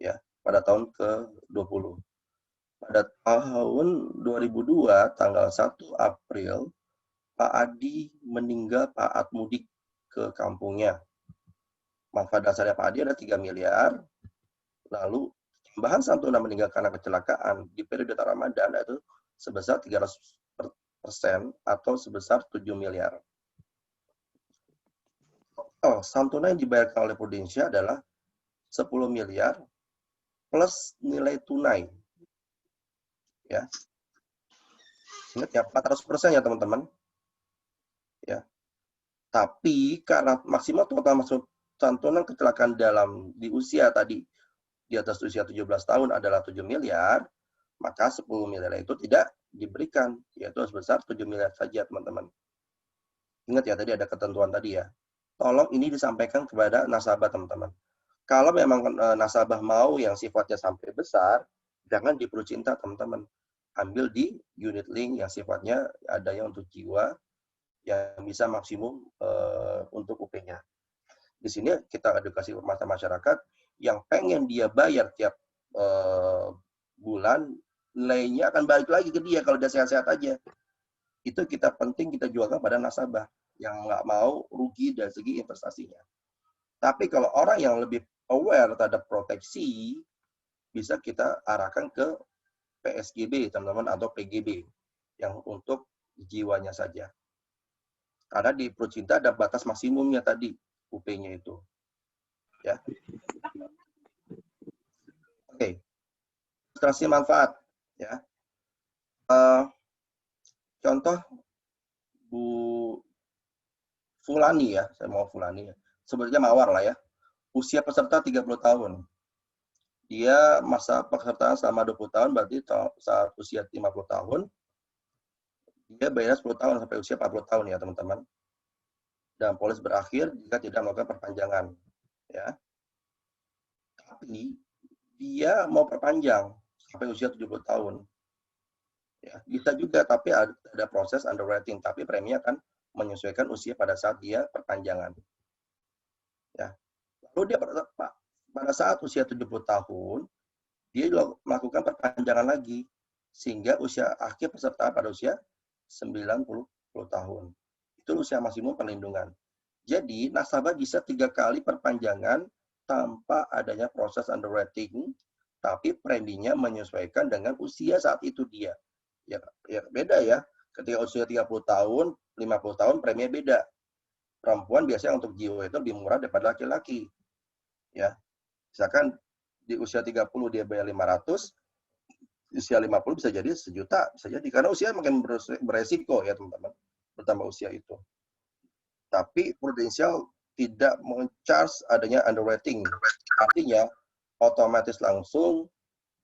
ya, pada tahun ke-20. Pada tahun 2002, tanggal 1 April, Pak Adi meninggal saat mudik ke kampungnya. Manfaat dasarnya Pak Adi ada 3 miliar, lalu tambahan santunan meninggal karena kecelakaan di periode Ramadan itu sebesar 300% atau sebesar 7 miliar. Santunan yang dibayarkan oleh Prudential adalah 10 miliar plus nilai tunai. Ya. Ingat ya, 400% ya teman-teman. Ya. Tapi karena maksimal total masuk santunan kecelakaan di usia tadi di atas usia 17 tahun adalah 7 miliar, maka 10 miliar itu tidak diberikan, yaitu sebesar 7 miliar saja, teman-teman. Ingat ya, tadi ada ketentuan tadi ya. Tolong ini disampaikan kepada nasabah, teman-teman. Kalau memang nasabah mau yang sifatnya sampai besar, jangan di Prudential, teman-teman. Ambil di unit link yang sifatnya ada yang untuk jiwa, yang bisa maksimum untuk UP-nya. Di sini kita edukasi masyarakat yang pengen dia bayar tiap bulan, nilainya akan balik lagi ke dia kalau dia sehat-sehat aja. Itu penting kita jualkan pada nasabah yang nggak mau rugi dari segi investasinya. Tapi kalau orang yang lebih aware terhadap proteksi, bisa kita arahkan ke PSGB, teman-teman, atau PGB, yang untuk jiwanya saja. Karena di Prudential ada batas maksimumnya tadi, UP-nya itu. Ya. Oke. Ilustrasi manfaat. Ya. Contoh Bu Fulani ya, saya mau Fulani ya. Sebenarnya Mawar lah ya. Usia peserta 30 tahun. Dia masa pesertaan selama 20 tahun, berarti saat usia 50 tahun, dia bayar 10 tahun sampai usia 40 tahun ya teman-teman. Dan polis berakhir jika tidak melakukan perpanjangan. Ya. Tapi dia mau perpanjang sampai usia 70 tahun. Ya, bisa juga, tapi ada proses underwriting, tapi premi akan menyesuaikan usia pada saat dia perpanjangan. Ya. Lalu dia pada saat usia 70 tahun, dia melakukan perpanjangan lagi, sehingga usia akhir peserta pada usia 90 tahun. Itu usia maksimum perlindungan. Jadi, nasabah bisa 3 kali perpanjangan tanpa adanya proses underwriting, tapi preminya menyesuaikan dengan usia saat itu dia. Ya beda ya. Ketika usia 30 tahun, 50 tahun preminya beda. Perempuan biasanya untuk jiwa itu lebih murah daripada laki-laki. Ya. Misalkan di usia 30 dia bayar 500, usia 50 bisa jadi 1 juta, bisa jadi karena usia makin beresiko ya teman-teman, bertambah usia itu. Tapi Prudential tidak meng-charge adanya underwriting. Artinya otomatis langsung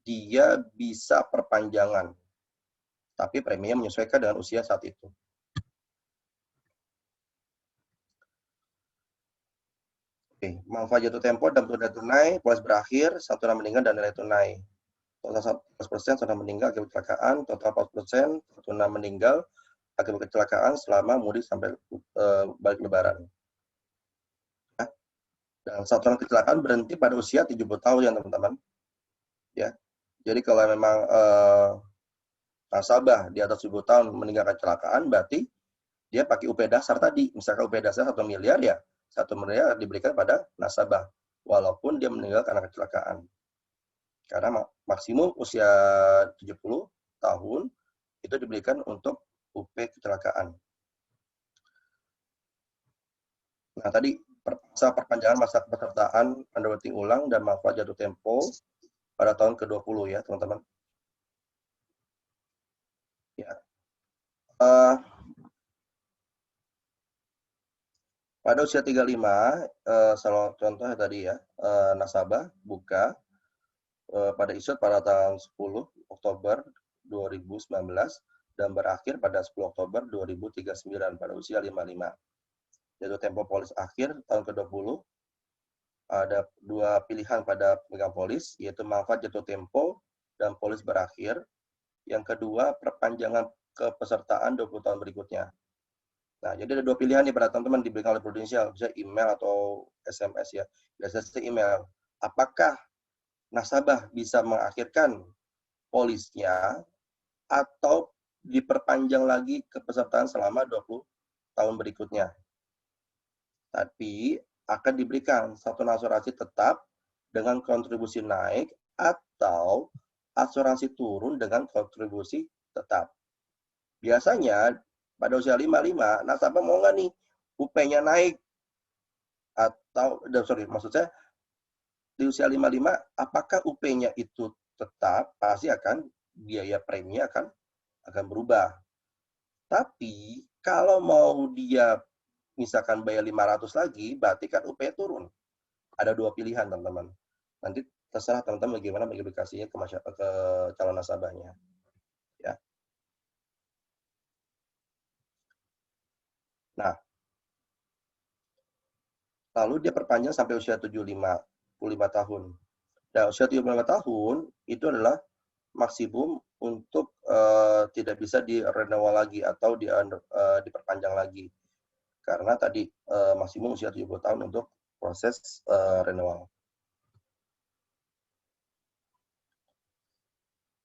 dia bisa perpanjangan, tapi preminya menyesuaikan dengan usia saat itu. Oke, manfaat jatuh tempo dan tunda tunai, polis berakhir, santunan meninggal dan nilai tunai. Total 100% santunan meninggal akibat kecelakaan, total 40% santunan meninggal akibat kecelakaan selama mudik sampai balik lebaran. Dan santunan kecelakaan berhenti pada usia 70 tahun ya teman-teman. Ya. Jadi kalau memang nasabah di atas 70 tahun meninggal kecelakaan, berarti dia pakai UP dasar tadi. Misalkan UP dasar 1 miliar ya, 1 miliar diberikan pada nasabah, walaupun dia meninggal karena kecelakaan. Karena maksimum usia 70 tahun itu diberikan untuk UP kecelakaan. Nah, tadi masa perpanjangan masa pesertaan underwriting ulang dan manfaat jatuh tempo pada tahun ke-20 ya, teman-teman. Ya. Pada usia 35, salah contohnya tadi ya, nasabah buka pada issued pada tanggal 10 Oktober 2019 dan berakhir pada 10 Oktober 2039 pada usia 55. Jatuh tempo polis akhir tahun ke-20, ada 2 pilihan pada pemegang polis, yaitu manfaat jatuh tempo dan polis berakhir. Yang kedua, perpanjangan kepesertaan 20 tahun berikutnya. Nah, jadi ada 2 pilihan nih pada teman-teman diberikan oleh Prudential, bisa email atau SMS ya. Biasanya email. Apakah nasabah bisa mengakhirkan polisnya atau diperpanjang lagi kepesertaan selama 20 tahun berikutnya? Tapi akan diberikan satu asuransi tetap dengan kontribusi naik atau asuransi turun dengan kontribusi tetap. Biasanya pada usia 55, nasabah mau nggak nih UP-nya naik? Atau, maksud saya di usia 55, apakah UP-nya itu tetap? Pasti akan, biaya premi akan berubah. Tapi kalau mau dia misalkan bayar 500 lagi, berarti kan UP turun. Ada 2 pilihan, teman-teman. Nanti terserah teman-teman bagaimana mengedukasinya ke calon nasabahnya. Ya. Nah, lalu dia perpanjang sampai usia 75 tahun. Nah, usia 75 tahun itu adalah maksimum untuk tidak bisa di-renewal lagi atau diperpanjang lagi. Karena tadi maksimum usia 70 tahun untuk proses renewal.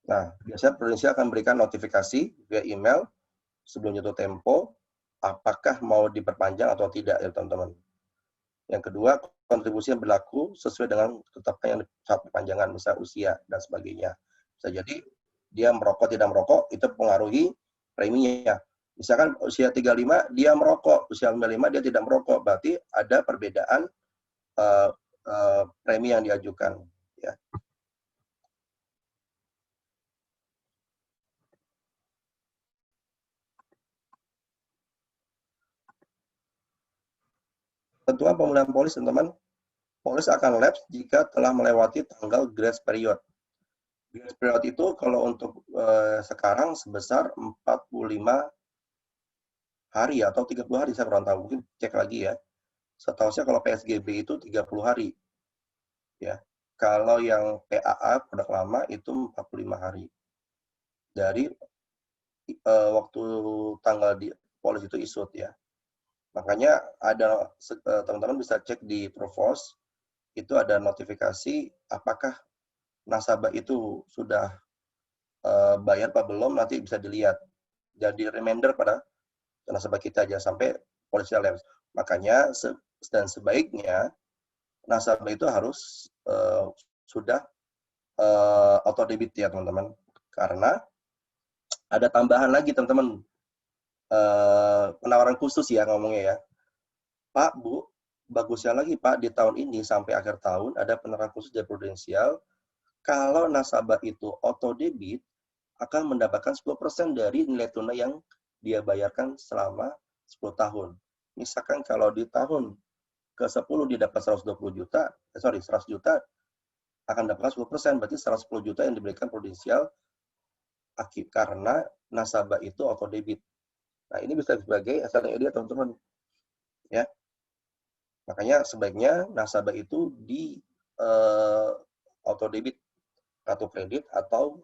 Nah, biasanya Prudential akan berikan notifikasi via email sebelum jatuh tempo, apakah mau diperpanjang atau tidak ya teman-teman. Yang kedua, kontribusi yang berlaku sesuai dengan tetapnya saat perpanjangan, misal usia dan sebagainya. Bisa jadi dia merokok, tidak merokok, itu mempengaruhi preminya. Misalkan usia 35, dia merokok, usia 55, dia tidak merokok, berarti ada perbedaan premi yang diajukan. Ya. Ketentuan pemulihan polis, teman-teman. Polis akan lapse jika telah melewati tanggal grace period. Grace period itu kalau untuk sekarang sebesar 45 hari atau 30 hari, saya kurang tahu. Mungkin cek lagi ya. Setahu saya kalau PSGB itu 30 hari. Ya. Kalau yang PAA, produk lama, itu 45 hari. Dari waktu tanggal di polis itu issued ya. Makanya ada teman-teman bisa cek di Provos, itu ada notifikasi apakah nasabah itu sudah bayar apa belum, nanti bisa dilihat. Jadi reminder pada nasabah kita aja sampai polisi lapse. Makanya dan sebaiknya nasabah itu harus sudah auto debit ya teman-teman. Karena ada tambahan lagi teman-teman, penawaran khusus ya ngomongnya ya. Pak, Bu, bagusnya lagi Pak, di tahun ini sampai akhir tahun ada penawaran khusus dari Prudential. Kalau nasabah itu auto debit, akan mendapatkan 10% dari nilai tunai yang dia bayarkan selama 10 tahun. Misalkan kalau di tahun ke-10 dia dapat 100 juta, akan mendapatkan 10%, berarti 110 juta yang diberikan prudensial karena nasabah itu auto debit. Nah, ini bisa sebagai asal idea teman-teman. Ya. Makanya sebaiknya nasabah itu di auto debit kartu kredit atau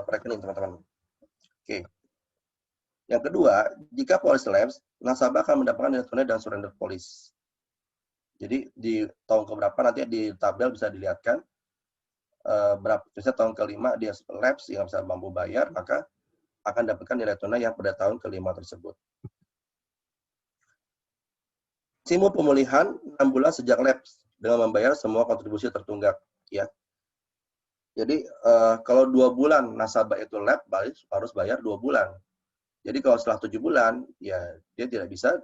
rekening, teman-teman. Oke. Yang kedua, jika policy lapse, nasabah akan mendapatkan nilai tunai dan surrender policy. Jadi di tahun keberapa nanti di tabel bisa dilihatkan berapa, misalnya tahun kelima dia lapse yang bisa mampu bayar, maka akan dapatkan nilai tunai yang pada tahun kelima tersebut. Maksimum pemulihan 6 bulan sejak lapse dengan membayar semua kontribusi tertunggak. Ya. Jadi kalau 2 bulan nasabah itu lapse, harus bayar 2 bulan. Jadi kalau setelah 7 bulan, ya dia tidak bisa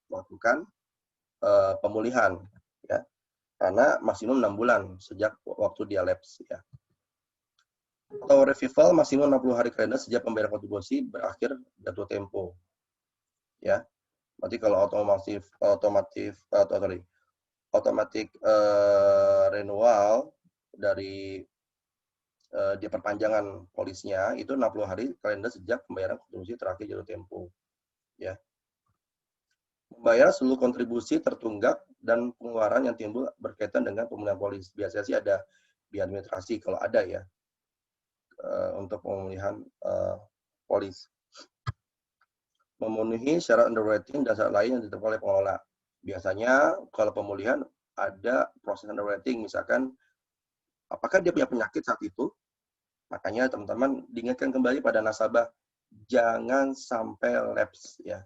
melakukan pemulihan, ya, karena maksimum 6 bulan sejak waktu dia lapse, ya. Atau revival maksimum 60 hari kalender sejak pembayaran kontribusi berakhir jatuh tempo, ya. Berarti kalau otomatis renewal dari di perpanjangan polisnya itu 60 hari kalender sejak pembayaran kontribusi terakhir jatuh tempo, ya. Membayar seluruh kontribusi tertunggak dan pengeluaran yang timbul berkaitan dengan pemulihan polis. Biasanya sih ada biaya administrasi kalau ada, ya, untuk pemulihan polis. Memenuhi syarat underwriting dan syarat lain yang ditetapkan oleh pengelola. Biasanya kalau pemulihan ada proses underwriting, misalkan apakah dia punya penyakit saat itu. Makanya teman-teman diingatkan kembali pada nasabah, jangan sampai lapse, ya.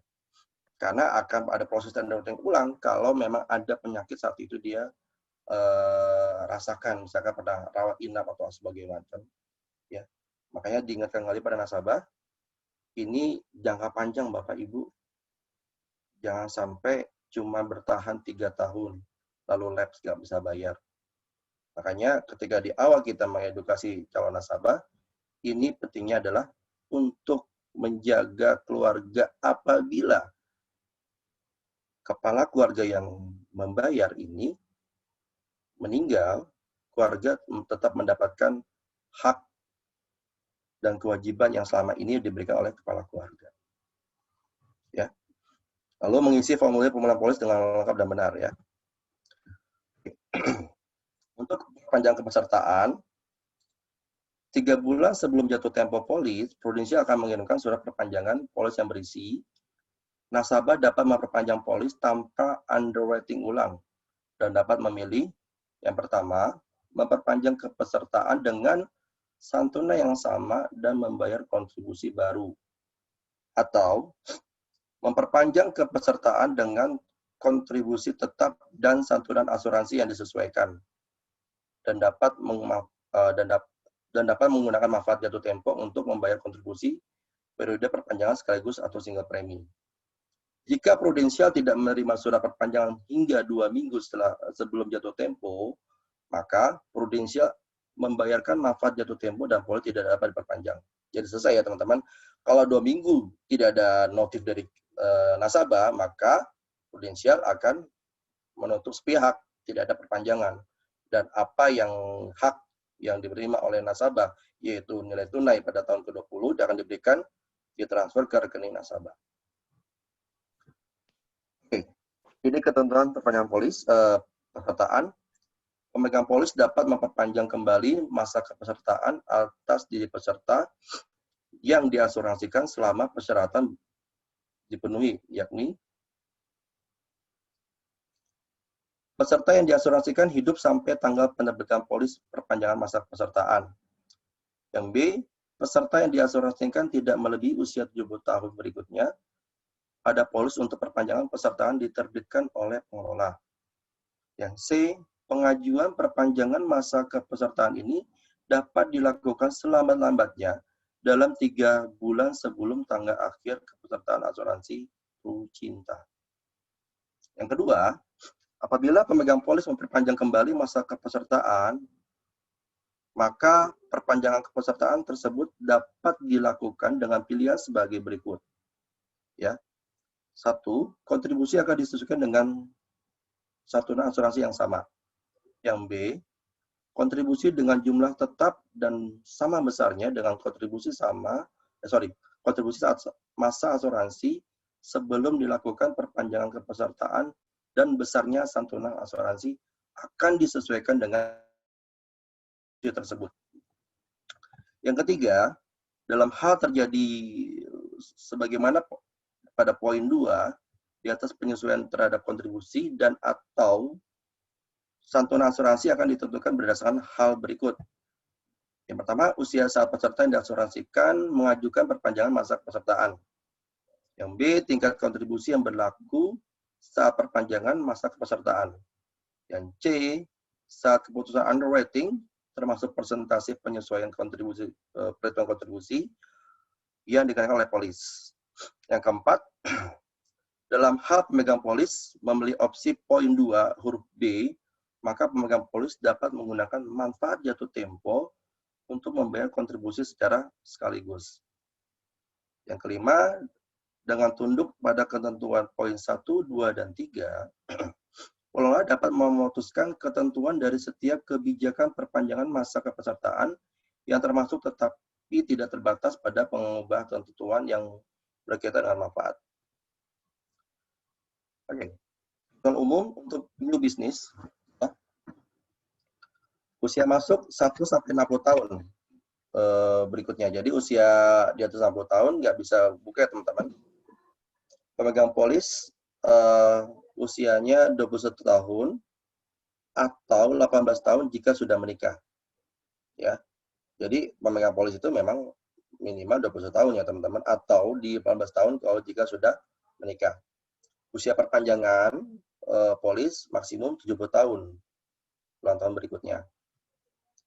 Karena akan ada proses underwriting ulang kalau memang ada penyakit saat itu dia rasakan, misalkan pernah rawat inap atau sebagainya macam, ya. Makanya diingatkan kembali pada nasabah, ini jangka panjang Bapak Ibu, jangan sampai cuma bertahan 3 tahun lalu lapse nggak bisa bayar. Makanya ketika di awal kita mengedukasi calon nasabah, ini pentingnya adalah untuk menjaga keluarga. Apabila kepala keluarga yang membayar ini meninggal, keluarga tetap mendapatkan hak dan kewajiban yang selama ini diberikan oleh kepala keluarga. Ya. Lalu mengisi formulir pemulihan polis dengan lengkap dan benar, ya. Untuk panjang kepesertaan, 3 bulan sebelum jatuh tempo polis, Prudential akan mengirimkan surat perpanjangan polis yang berisi nasabah dapat memperpanjang polis tanpa underwriting ulang dan dapat memilih yang pertama, memperpanjang kepesertaan dengan santunan yang sama dan membayar kontribusi baru, atau memperpanjang kepesertaan dengan kontribusi tetap dan santunan asuransi yang disesuaikan dan dapat menggunakan manfaat jatuh tempo untuk membayar kontribusi periode perpanjangan sekaligus atau single premi. Jika Prudential tidak menerima surat perpanjangan hingga 2 minggu sebelum jatuh tempo, maka Prudential membayarkan manfaat jatuh tempo dan polis tidak dapat diperpanjang. Jadi selesai, ya teman-teman. Kalau 2 minggu tidak ada notif dari nasabah, maka Prudential akan menuntut sepihak, tidak ada perpanjangan. Dan apa yang hak yang diterima oleh nasabah, yaitu nilai tunai pada tahun ke-20, akan diberikan ditransfer ke rekening nasabah. Oke, ini ketentuan perpanjangan polis pesertaan. Pemegang polis dapat memperpanjang kembali masa kepesertaan atas diri peserta yang diasuransikan selama persyaratan dipenuhi, yakni peserta yang diasuransikan hidup sampai tanggal penerbitan polis perpanjangan masa pesertaan. Yang B, peserta yang diasuransikan tidak melebihi usia 70 tahun berikutnya pada polis untuk perpanjangan pesertaan diterbitkan oleh pengelola. Yang C, pengajuan perpanjangan masa kepesertaan ini dapat dilakukan selambat-lambatnya dalam 3 bulan sebelum tanggal akhir kepesertaan asuransi Prucinta. Yang kedua, apabila pemegang polis memperpanjang kembali masa kepesertaan, maka perpanjangan kepesertaan tersebut dapat dilakukan dengan pilihan sebagai berikut. Ya. 1, kontribusi akan disesuaikan dengan santunan asuransi yang sama. Yang B, kontribusi dengan jumlah tetap dan sama besarnya dengan kontribusi kontribusi saat masa asuransi sebelum dilakukan perpanjangan kepesertaan dan besarnya santunan asuransi akan disesuaikan dengan tersebut. Yang ketiga, dalam hal terjadi sebagaimana pada poin 2 di atas penyesuaian terhadap kontribusi dan atau santunan asuransi akan ditentukan berdasarkan hal berikut. Yang pertama, usia saat peserta yang diasuransikan mengajukan perpanjangan masa pesertaan. Yang B, tingkat kontribusi yang berlaku saat perpanjangan masa kepesertaan. Yang C, saat keputusan underwriting, termasuk persentase penyesuaian kontribusi, perhitungan kontribusi yang dikenakan oleh polis. Yang keempat, dalam hal pemegang polis membeli opsi poin 2 huruf B, maka pemegang polis dapat menggunakan manfaat jatuh tempo untuk membayar kontribusi secara sekaligus. Yang kelima, dengan tunduk pada ketentuan poin 1, 2, dan 3, pengelola dapat memutuskan ketentuan dari setiap kebijakan perpanjangan masa kepesertaan yang termasuk tetapi tidak terbatas pada pengubah ketentuan yang berkaitan dengan manfaat. Oke. Ketentuan umum untuk new business, usia masuk 1-60 tahun berikutnya. Jadi usia di atas 60 tahun nggak bisa buka ya teman-teman. Pemegang polis usianya 21 tahun atau 18 tahun jika sudah menikah. Ya. Jadi pemegang polis itu memang minimal 21 tahun ya teman-teman, atau di 18 tahun kalau jika sudah menikah. Usia perpanjangan polis maksimum 70 tahun ulang tahun berikutnya.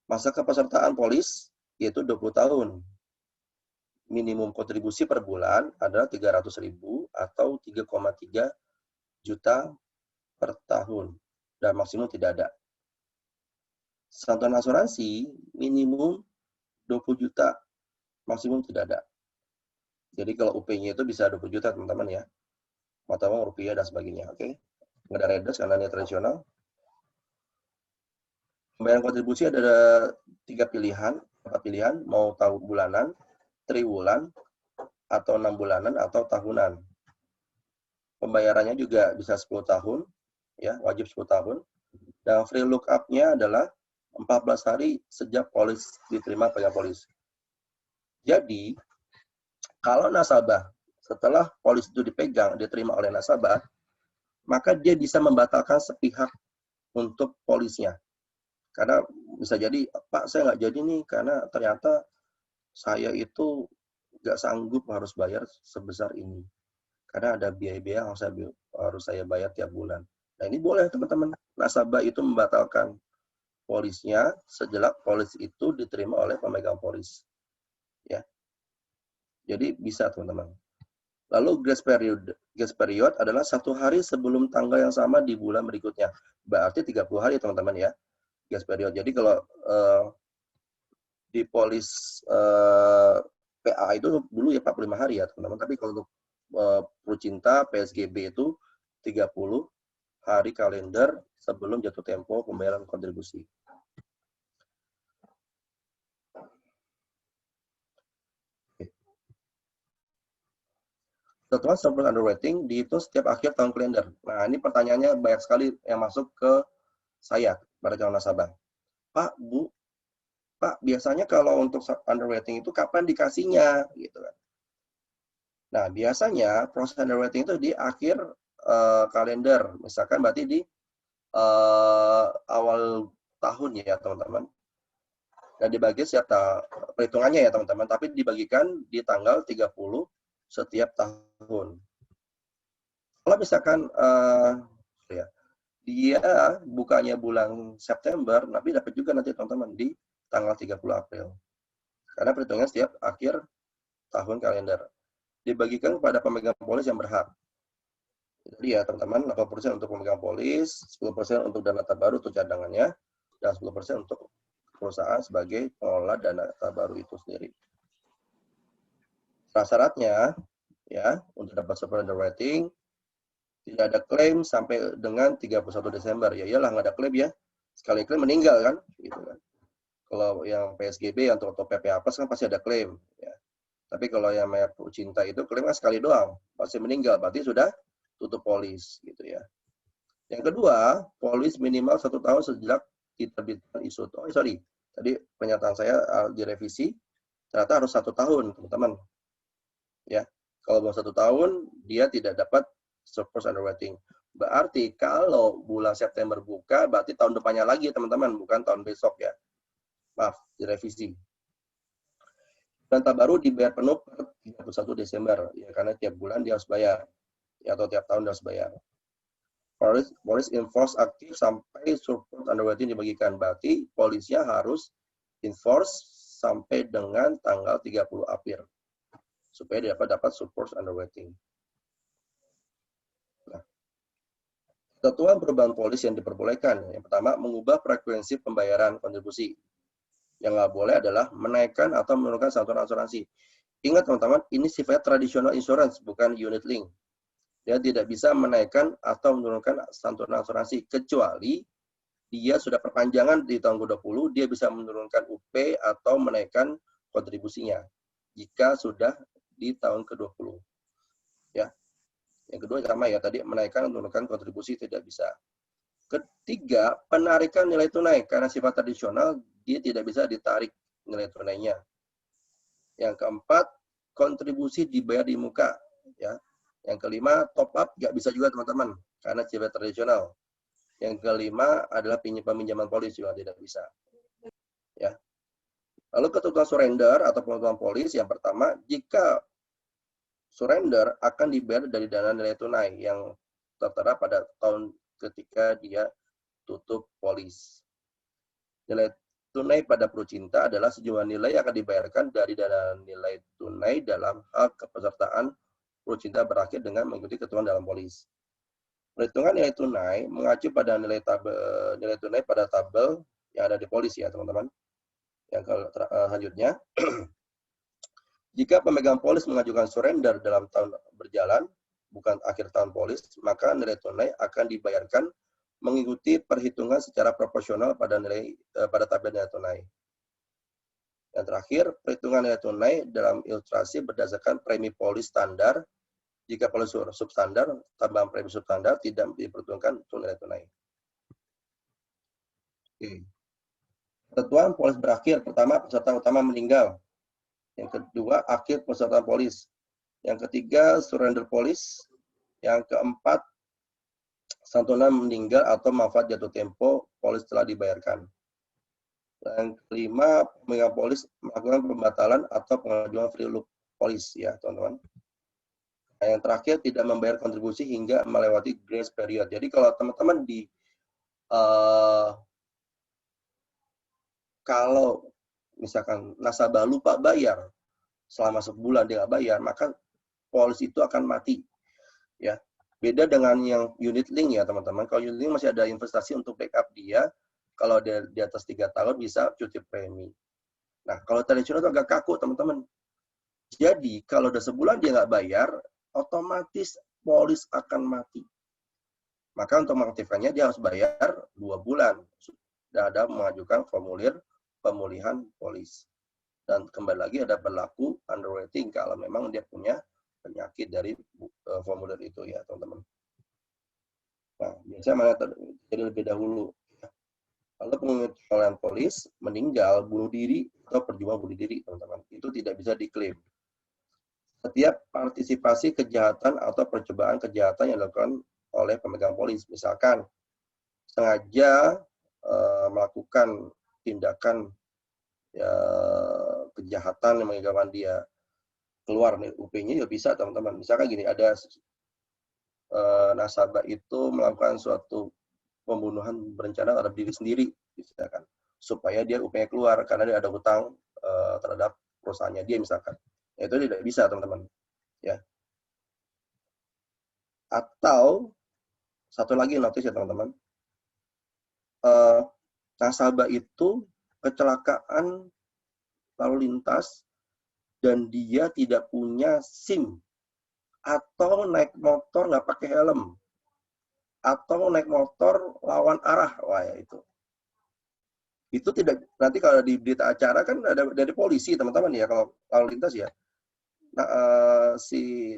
Masa kepesertaan polis yaitu 20 tahun. Minimum kontribusi per bulan adalah 300.000 atau 3,3 juta per tahun dan maksimum tidak ada. Santunan asuransi minimum 20 juta, maksimum tidak ada. Jadi kalau UP-nya itu bisa 20 juta teman-teman ya. Mata uang, rupiah, dan sebagainya. Oke. Nggak ada redes karena ini tradisional. Pembayaran kontribusi ada 4 pilihan, mau tahu bulanan, triwulan, atau 6 bulanan, atau tahunan. Pembayarannya juga bisa 10 tahun, ya, wajib 10 tahun. Dan free look up-nya adalah 14 hari sejak polis diterima pemegang polis. Jadi, kalau nasabah setelah polis itu diterima oleh nasabah, maka dia bisa membatalkan sepihak untuk polisnya. Karena bisa jadi, Pak, saya nggak jadi nih, karena ternyata saya itu nggak sanggup harus bayar sebesar ini. Karena ada biaya-biaya yang harus saya bayar tiap bulan. Nah, ini boleh teman-teman. Nasabah itu membatalkan polisnya sejenak polis itu diterima oleh pemegang polis. Ya. Jadi bisa teman-teman. Lalu grace period adalah 1 hari sebelum tanggal yang sama di bulan berikutnya. Berarti 30 hari teman-teman ya. Grace period. Jadi kalau di polis PA itu dulu ya 45 hari ya teman-teman. Tapi kalau untuk Prucinta, PSGB itu 30 hari kalender sebelum jatuh tempo pembayaran kontribusi. Ketentuan surplus underwriting dihitung setiap akhir tahun kalender. Nah, ini pertanyaannya banyak sekali yang masuk ke saya, pada calon nasabah. Pak, Bu, Pak, biasanya kalau untuk underwriting itu kapan dikasihnya? Gitu kan. Nah, biasanya proses underwriting itu di akhir kalender. Misalkan berarti di awal tahun ya, teman-teman. Dan dibagi setiap perhitungannya ya, teman-teman. Tapi dibagikan di tanggal 30 setiap tahun. Kalau misalkan dia bukanya bulan September, tapi dapat juga nanti teman-teman di tanggal 30 April. Karena perhitungan setiap akhir tahun kalender. Dibagikan kepada pemegang polis yang berhak. Jadi ya teman-teman, 80% untuk pemegang polis, 10% untuk dana terbaru untuk cadangannya, dan 10% untuk perusahaan sebagai pengelola dana terbaru itu sendiri. Syaratnya, ya, untuk dapat surplus underwriting, tidak ada klaim sampai dengan 31 Desember. Ya iyalah, nggak ada klaim ya. Sekali klaim meninggal kan, gitu kan. Kalau yang PSGB atau PP Apes kan pasti ada klaim. Ya. Tapi kalau yang Pro Cinta itu klaim kan sekali doang, pasti meninggal, berarti sudah tutup polis, gitu ya. Yang kedua, polis minimal 1 tahun sejak diterbitkan isu. Oh, sorry, tadi pernyataan saya direvisi, ternyata harus 1 tahun, teman-teman. Ya, kalau mau 1 tahun, dia tidak dapat surplus underwriting. Berarti kalau bulan September buka, berarti tahun depannya lagi, teman-teman, bukan tahun besok ya. Maaf, direvisi. Renta baru dibayar penuh per 31 Desember, ya karena tiap bulan dia harus bayar, ya, atau tiap tahun dia harus bayar. Polis enforce aktif sampai surplus underwriting dibagikan. Berarti polisnya harus enforce sampai dengan tanggal 30 April, supaya dia dapat surplus underwriting. Nah, ketentuan perubahan polis yang diperbolehkan. Yang pertama, mengubah frekuensi pembayaran kontribusi. Yang nggak boleh adalah menaikkan atau menurunkan santunan asuransi. Ingat teman-teman, ini sifatnya traditional insurance, bukan unit link. Dia tidak bisa menaikkan atau menurunkan santunan asuransi, kecuali dia sudah perpanjangan di tahun ke-20, dia bisa menurunkan UP atau menaikkan kontribusinya jika sudah di tahun ke-20. Ya. Yang kedua sama ya, tadi menaikkan atau menurunkan kontribusi tidak bisa. Ketiga, penarikan nilai tunai karena sifat tradisional dia tidak bisa ditarik nilai tunainya. Yang keempat, kontribusi dibayar di muka, ya. Yang kelima, top up nggak bisa juga teman-teman karena sifat tradisional. Yang kelima adalah peminjaman polis juga tidak bisa. Ya. Lalu ketentuan surrender atau penutupan polis yang pertama, jika surrender akan dibayar dari dana nilai tunai yang tertera pada tahun ketika dia tutup polis. Nilai tunai pada Pro Cinta adalah sejumlah nilai yang akan dibayarkan dari dana nilai tunai dalam hal kepesertaan Pro Cinta berakhir dengan mengikuti ketentuan dalam polis. Perhitungan nilai tunai mengacu pada nilai tunai pada tabel yang ada di polis ya teman-teman. Yang selanjutnya, jika pemegang polis mengajukan surrender dalam tahun berjalan, bukan akhir tahun polis, maka nilai tunai akan dibayarkan mengikuti perhitungan secara proporsional pada tabel nilai tunai. Yang terakhir, perhitungan nilai tunai dalam ilustrasi berdasarkan premi polis standar. Jika polis substandar, tambahan premi substandar tidak diperhitungkan untuk nilai tunai. Oke. Ketentuan polis berakhir, pertama peserta utama meninggal. Yang kedua, akhir peserta polis. Yang ketiga, surrender polis. Yang keempat, santunan meninggal atau manfaat jatuh tempo polis telah dibayarkan. Yang kelima, pemegang polis melakukan pembatalan atau pengajuan free look polis ya teman-teman. Nah, yang terakhir, tidak membayar kontribusi hingga melewati grace period. Jadi kalau teman-teman kalau misalkan nasabah lupa bayar selama sebulan dia nggak bayar, maka polis itu akan mati. Ya, beda dengan yang unit link ya teman-teman. Kalau unit link masih ada investasi untuk backup dia. Kalau dia di atas 3 tahun bisa cuti premi. Nah, kalau tradisional itu agak kaku teman-teman. Jadi kalau udah sebulan dia nggak bayar, otomatis polis akan mati. Maka untuk mengaktifkannya dia harus bayar 2 bulan. Sudah ada mengajukan formulir pemulihan polis. Dan kembali lagi ada berlaku underwriting kalau memang dia punya penyakit dari formulir itu ya teman-teman. Nah, biasanya mana jadi lebih dahulu. Ya. Lalu pengecualian polis meninggal, bunuh diri atau perjuangan bunuh diri teman-teman itu tidak bisa diklaim. Setiap partisipasi kejahatan atau percobaan kejahatan yang dilakukan oleh pemegang polis, misalkan sengaja melakukan tindakan ya, kejahatan yang mengakibatkan dia keluar UP-nya ya bisa teman-teman. Misalkan gini, ada nasabah itu melakukan suatu pembunuhan berencana terhadap diri sendiri, misalkan, supaya dia UP-nya keluar karena dia ada hutang terhadap perusahaannya dia misalkan. Ya, itu tidak bisa teman-teman. Ya. Atau satu lagi notice ya teman-teman, nasabah itu kecelakaan lalu lintas dan dia tidak punya SIM atau naik motor nggak pakai helm atau naik motor lawan arah, wah ya itu Itu tidak, nanti kalau di berita acara kan ada dari polisi teman-teman ya, kalau lalu lintas ya. Nah, si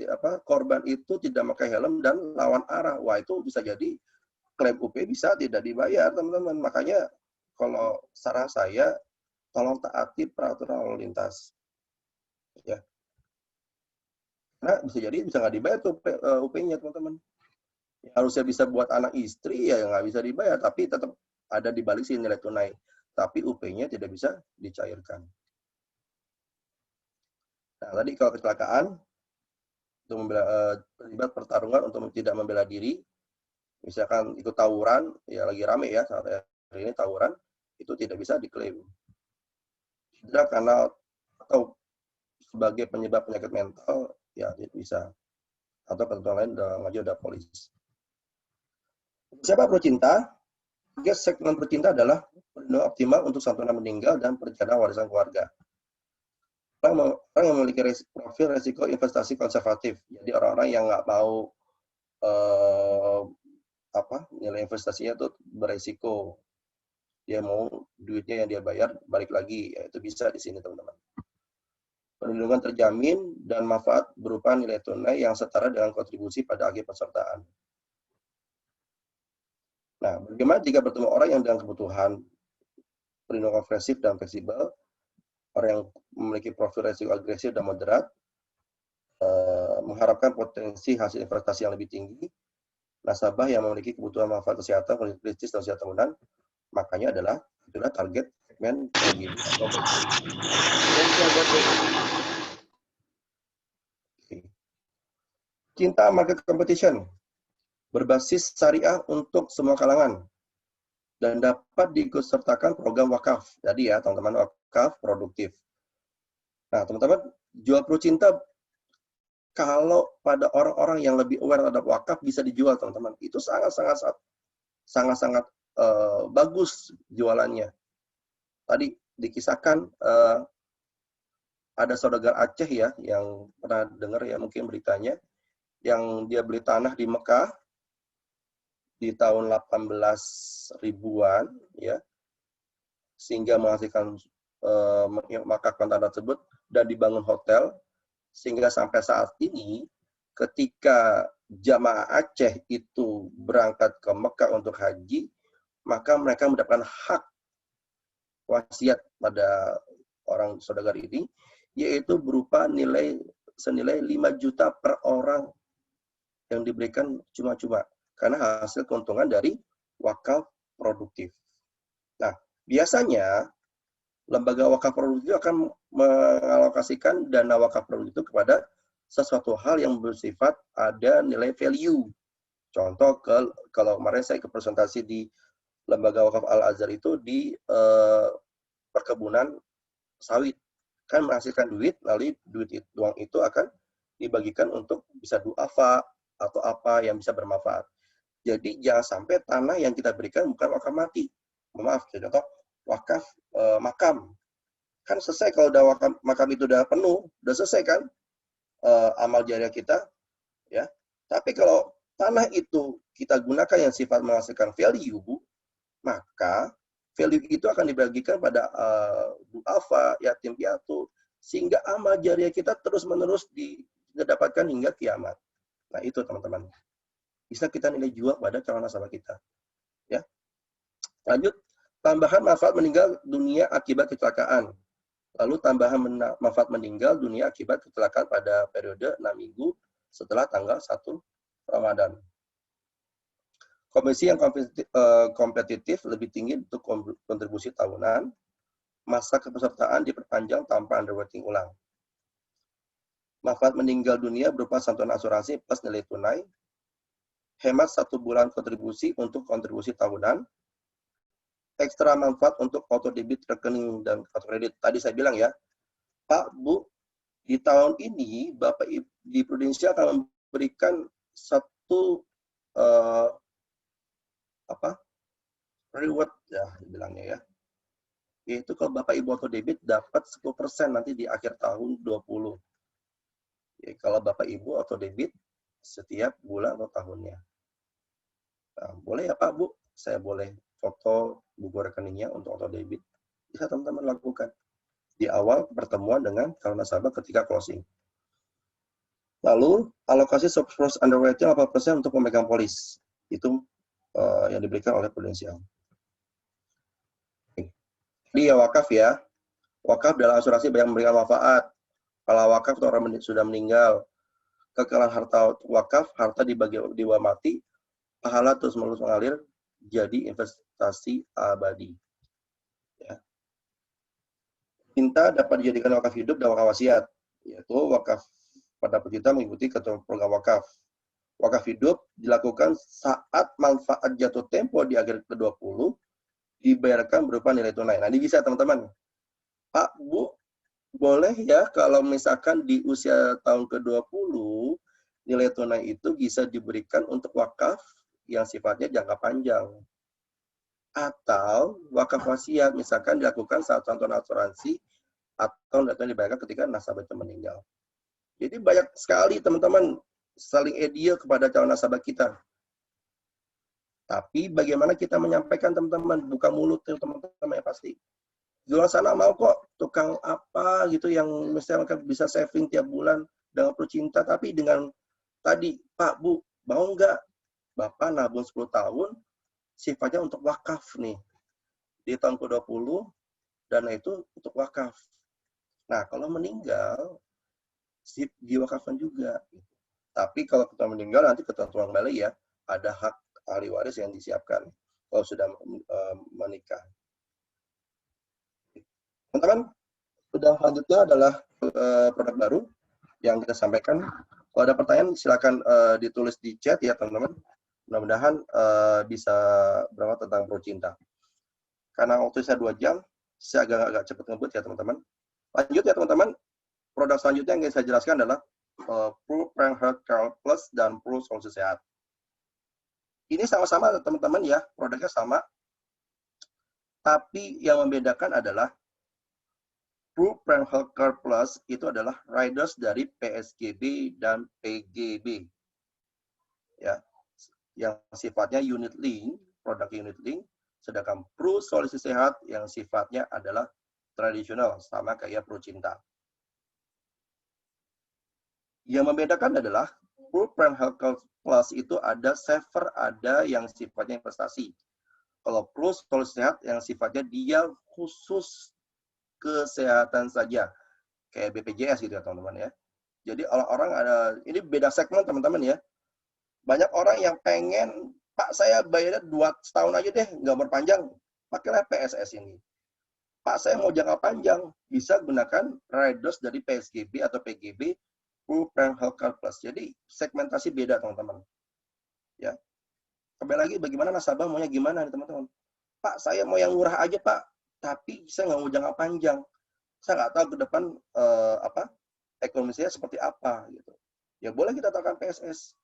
korban itu tidak pakai helm dan lawan arah. Wah, itu bisa jadi klaim UP bisa tidak dibayar teman-teman. Makanya kalau saran saya, tolong taati peraturan lalu lintas. Ya. Karena bisa jadi bisa nggak dibayar tuh UP-nya teman-teman. Harusnya bisa buat anak istri ya nggak bisa dibayar, tapi tetap ada di balik sini nilai tunai. Tapi UP-nya tidak bisa dicairkan. Nah, tadi kalau kecelakaan, untuk terlibat pertarungan untuk tidak membela diri, misalkan itu tawuran, ya lagi rame ya saat hari ini tawuran, itu tidak bisa diklaim. Tidak karena atau sebagai penyebab penyakit mental, ya bisa. Atau ketentuan lain udah ngaju ada polisi. Siapa pecinta? Segmen pecinta adalah perlindungan optimal untuk santunan meninggal dan perencanaan warisan keluarga. Orang yang memiliki profil resiko investasi konservatif. Jadi orang-orang yang nggak mau nilai investasinya itu beresiko. Dia mau duitnya yang dia bayar balik lagi, ya itu bisa di sini teman-teman. Perlindungan terjamin dan manfaat berupa nilai tunai yang setara dengan kontribusi pada akhir pesertaan. Nah, bagaimana jika bertemu orang yang dengan kebutuhan perlindungan komprehensif dan fleksibel, orang yang memiliki profil resiko agresif dan moderat, mengharapkan potensi hasil investasi yang lebih tinggi, nasabah yang memiliki kebutuhan manfaat kesehatan, kondisi kritis dan usia tahunan, makanya itulah target segmen PGB atau Cinta market competition berbasis syariah untuk semua kalangan dan dapat diikutsertakan program wakaf. Jadi ya teman-teman, wakaf produktif. Nah teman-teman, jual pro cinta kalau pada orang-orang yang lebih aware terhadap wakaf bisa dijual teman-teman. Itu sangat-sangat bagus jualannya. Tadi dikisahkan ada saudagar Aceh ya yang pernah dengar ya mungkin beritanya, yang dia beli tanah di Mekah di tahun 18 ribuan ya, sehingga menghasilkan memakamkan tanah tersebut dan dibangun hotel, sehingga sampai saat ini ketika jamaah Aceh itu berangkat ke Mekah untuk haji, maka mereka mendapatkan hak wasiat pada orang saudagar ini, yaitu berupa nilai senilai 5 juta per orang yang diberikan cuma-cuma karena hasil keuntungan dari wakaf produktif. Nah, biasanya lembaga wakaf produktif akan mengalokasikan dana wakaf produktif kepada sesuatu hal yang bersifat ada nilai value. Contoh, kalau kemarin saya ke presentasi di lembaga wakaf Al-Azhar itu di perkebunan sawit. Kan menghasilkan duit, lalu uang itu akan dibagikan untuk bisa duafa atau apa yang bisa bermanfaat. Jadi jangan sampai tanah yang kita berikan bukan wakaf mati. Maaf, contoh wakaf makam. Kan selesai kalau udah makam itu udah penuh, udah selesai kan amal jariah kita, ya. Tapi kalau tanah itu kita gunakan yang sifat menghasilkan value, maka value itu akan dibagikan pada duafa, yatim piatu, sehingga amal jariah kita terus-menerus didapatkan hingga kiamat. Nah, itu teman-teman. Bisa kita nilai jual pada calon nasabah kita. Ya. Lanjut, tambahan manfaat meninggal dunia akibat kecelakaan. Lalu tambahan manfaat meninggal dunia akibat kecelakaan pada periode 6 minggu setelah tanggal 1 Ramadan. Komisi yang kompetitif lebih tinggi untuk kontribusi tahunan, masa kepesertaan diperpanjang tanpa underwriting ulang. Manfaat meninggal dunia berupa santunan asuransi plus nilai tunai, hemat 1 bulan kontribusi untuk kontribusi tahunan, ekstra manfaat untuk auto debit rekening dan kartu kredit. Tadi saya bilang ya, Pak, Bu, di tahun ini Bapak di Prudensial akan memberikan satu reward ya bilangnya ya. Yaitu kalau Bapak Ibu auto debit dapat 10% nanti di akhir tahun 20. Ya, kalau Bapak Ibu auto debit setiap bulan atau tahunnya. Nah, boleh ya Pak Bu? Saya boleh foto buku rekeningnya untuk auto debit, bisa teman-teman lakukan di awal pertemuan dengan calon nasabah ketika closing. Lalu, alokasi surplus underwriting 8% untuk pemegang polis. Itu yang diberikan oleh Prudential. Jadi ya wakaf ya. Wakaf dalam asuransi banyak memberikan manfaat. Kalau wakaf orang sudah meninggal, kekayaan harta wakaf, harta dibagi diwa mati, pahala terus menerus mengalir jadi investasi abadi. Ya. Cinta dapat dijadikan wakaf hidup dan wakaf wasiat, yaitu wakaf pada pecinta mengikuti ketentuan program wakaf. Wakaf hidup dilakukan saat manfaat jatuh tempo di akhir ke-20 dibayarkan berupa nilai tunai. Nah, ini bisa teman-teman. Pak, Bu, boleh ya kalau misalkan di usia tahun ke-20 nilai tunai itu bisa diberikan untuk wakaf yang sifatnya jangka panjang. Atau wakaf wasiat misalkan dilakukan saat contoh asuransi atau nilai dibayarkan ketika nasabah itu meninggal. Jadi banyak sekali teman-teman saling ideal kepada calon nasabah kita. Tapi bagaimana kita menyampaikan teman-teman, buka mulut teman-teman yang pasti. Di luar sana mau kok tukang apa gitu yang misalnya bisa saving tiap bulan dengan Procinta, tapi dengan tadi, Pak, Bu, mau nggak Bapak nabung 10 tahun, sifatnya untuk wakaf nih. Di tahun ke-20, dana itu untuk wakaf. Nah, kalau meninggal, diwakafkan juga. Tapi kalau kita meninggal, nanti ketentuan kembali ya, ada hak ahli waris yang disiapkan kalau sudah menikah. Teman-teman, sudah selanjutnya adalah produk baru yang kita sampaikan. Kalau ada pertanyaan, silakan ditulis di chat ya teman-teman. Mudah-mudahan bisa berapa tentang Procinta. Karena waktu saya 2 jam, saya agak cepat ngebut ya teman-teman. Lanjut ya teman-teman. Produk selanjutnya yang saya jelaskan adalah Pro Prime Health Care Plus dan Pro Solusi Sehat. Ini sama-sama teman-teman ya, produknya sama. Tapi yang membedakan adalah Pro Prime Health Care Plus itu adalah riders dari PSGB dan PGB. Ya, yang sifatnya unit link, produk unit link, sedangkan Pro Solusi Sehat yang sifatnya adalah tradisional, sama kayak Procinta. Yang membedakan adalah Pro Prime Health Care Plus itu ada saver, ada yang sifatnya investasi. Kalau Pro Solusi Sehat yang sifatnya dia khusus kesehatan saja, kayak BPJS gitu ya teman-teman ya. Jadi orang-orang ada, ini beda segmen teman-teman ya. Banyak orang yang pengen, Pak saya bayarnya 2 tahun aja deh, nggak berpanjang, pakailah PSS ini. Pak saya mau jangka panjang, bisa gunakan riders dari PSGB atau PGB, Pro Prime Health Care Plus. Jadi segmentasi beda teman-teman. Ya. Kembali lagi bagaimana nasabah maunya gimana nih teman-teman. Pak saya mau yang murah aja Pak, tapi saya nggak mau jangka panjang. Saya nggak tahu ke depan ekonomi saya seperti apa gitu. Ya boleh kita tawarkan PSS.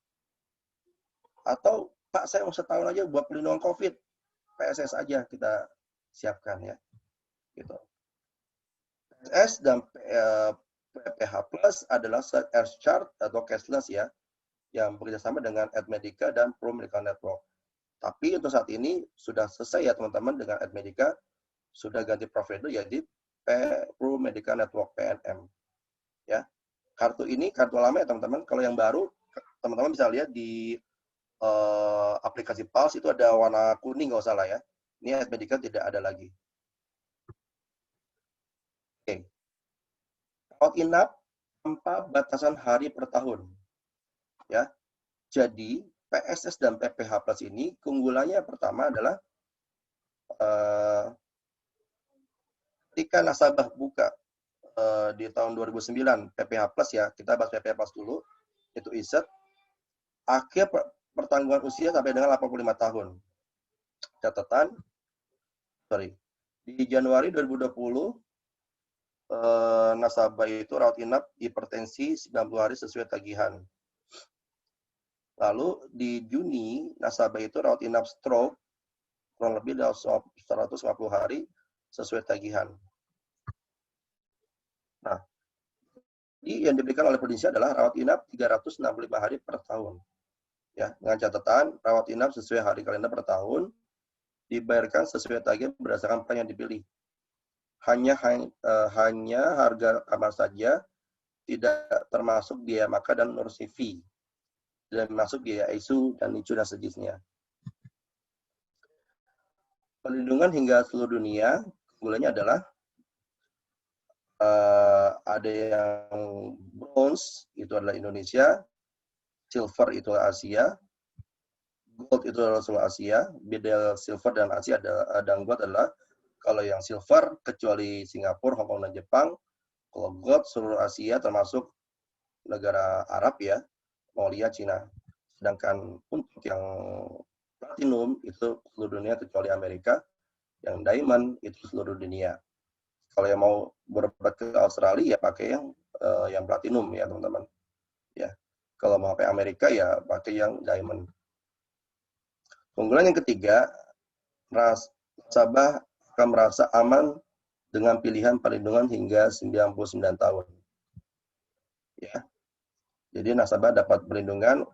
Atau Pak saya mau setahun aja buat pelindungan COVID, PSS aja kita siapkan ya. Gitu. PSS dan PPH Plus adalah Earth Chart atau cashless ya, yang bekerjasama dengan Admedica dan Pro Medical Network. Tapi untuk saat ini sudah selesai ya teman-teman dengan Admedica, sudah ganti provider jadi Pro Medical Network PNM. Ya, kartu ini kartu lama ya teman-teman. Kalau yang baru teman-teman bisa lihat di aplikasi Pulse itu ada warna kuning nggak salah ya. Ini Admedica tidak ada lagi. Oke. Rawat inap tanpa batasan hari per tahun. Ya. Jadi PSS dan PPH Plus ini keunggulannya pertama adalah ketika nasabah buka di tahun 2009 PPH Plus ya, kita bahas PPH Plus dulu, itu iset akhir pertanggungan usia sampai dengan 85 tahun. Catatan, di Januari 2020 nasabah itu rawat inap hipertensi 90 hari sesuai tagihan. Lalu di Juni nasabah itu rawat inap stroke kurang lebih 150 hari sesuai tagihan. Nah, yang diberikan oleh Prudential adalah rawat inap 365 hari per tahun. Ya, dengan catatan rawat inap sesuai hari kalender per tahun dibayarkan sesuai tagih berdasarkan plan yang dipilih. Hanya harga kamar saja, tidak termasuk biaya makan dan urusi fee, dan masuk biaya ISU dan NICU dan sejenisnya. Perlindungan hingga seluruh dunia, keunggulannya adalah ada yang bronze, itu adalah Indonesia, silver itu Asia, gold itu adalah seluruh Asia. Beda silver dan Asia dan gold adalah kalau yang silver kecuali Singapura, Hong Kong, dan Jepang. Kalau gold seluruh Asia termasuk negara Arab ya, Mongolia, Cina. Sedangkan untuk yang platinum itu seluruh dunia kecuali Amerika, yang diamond itu seluruh dunia. Kalau yang mau berobat ke Australia ya pakai yang platinum ya teman-teman. Ya. Kalau mau pakai Amerika ya pakai yang diamond. Keunggulan yang ketiga, nasabah akan merasa aman dengan pilihan perlindungan hingga 99 tahun. Ya. Jadi nasabah dapat perlindungan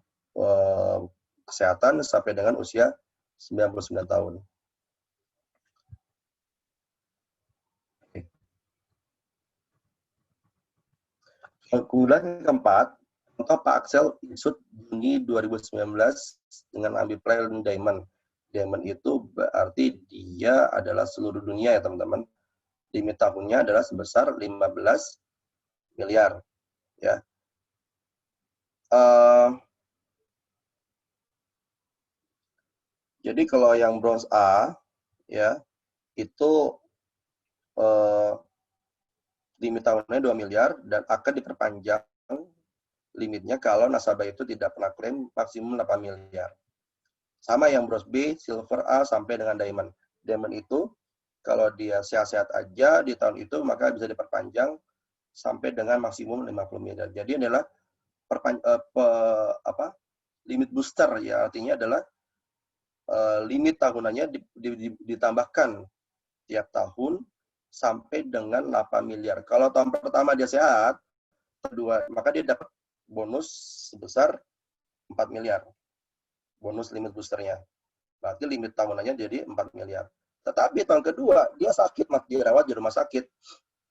kesehatan sampai dengan usia 99 tahun. Keunggulan keempat, contoh Pak Axel isut Juni 2019 dengan ambil plan Diamond. Diamond itu berarti dia adalah seluruh dunia ya teman-teman. Limit tahunnya adalah sebesar 15 miliar. Ya. Jadi kalau yang bronze A ya itu limit tahunnya 2 miliar dan akan diperpanjang limitnya kalau nasabah itu tidak pernah klaim maksimum 8 miliar. Sama yang bronze B, silver A sampai dengan diamond. Diamond itu kalau dia sehat-sehat aja di tahun itu maka bisa diperpanjang sampai dengan maksimum 50 miliar. Jadi adalah limit booster ya, artinya adalah limit tahunannya ditambahkan tiap tahun sampai dengan 8 miliar. Kalau tahun pertama dia sehat, kedua maka dia dapat bonus sebesar 4 miliar. Bonus limit boosternya. Berarti limit tahunannya jadi 4 miliar. Tetapi tahun kedua, dia sakit, dirawat di rumah sakit.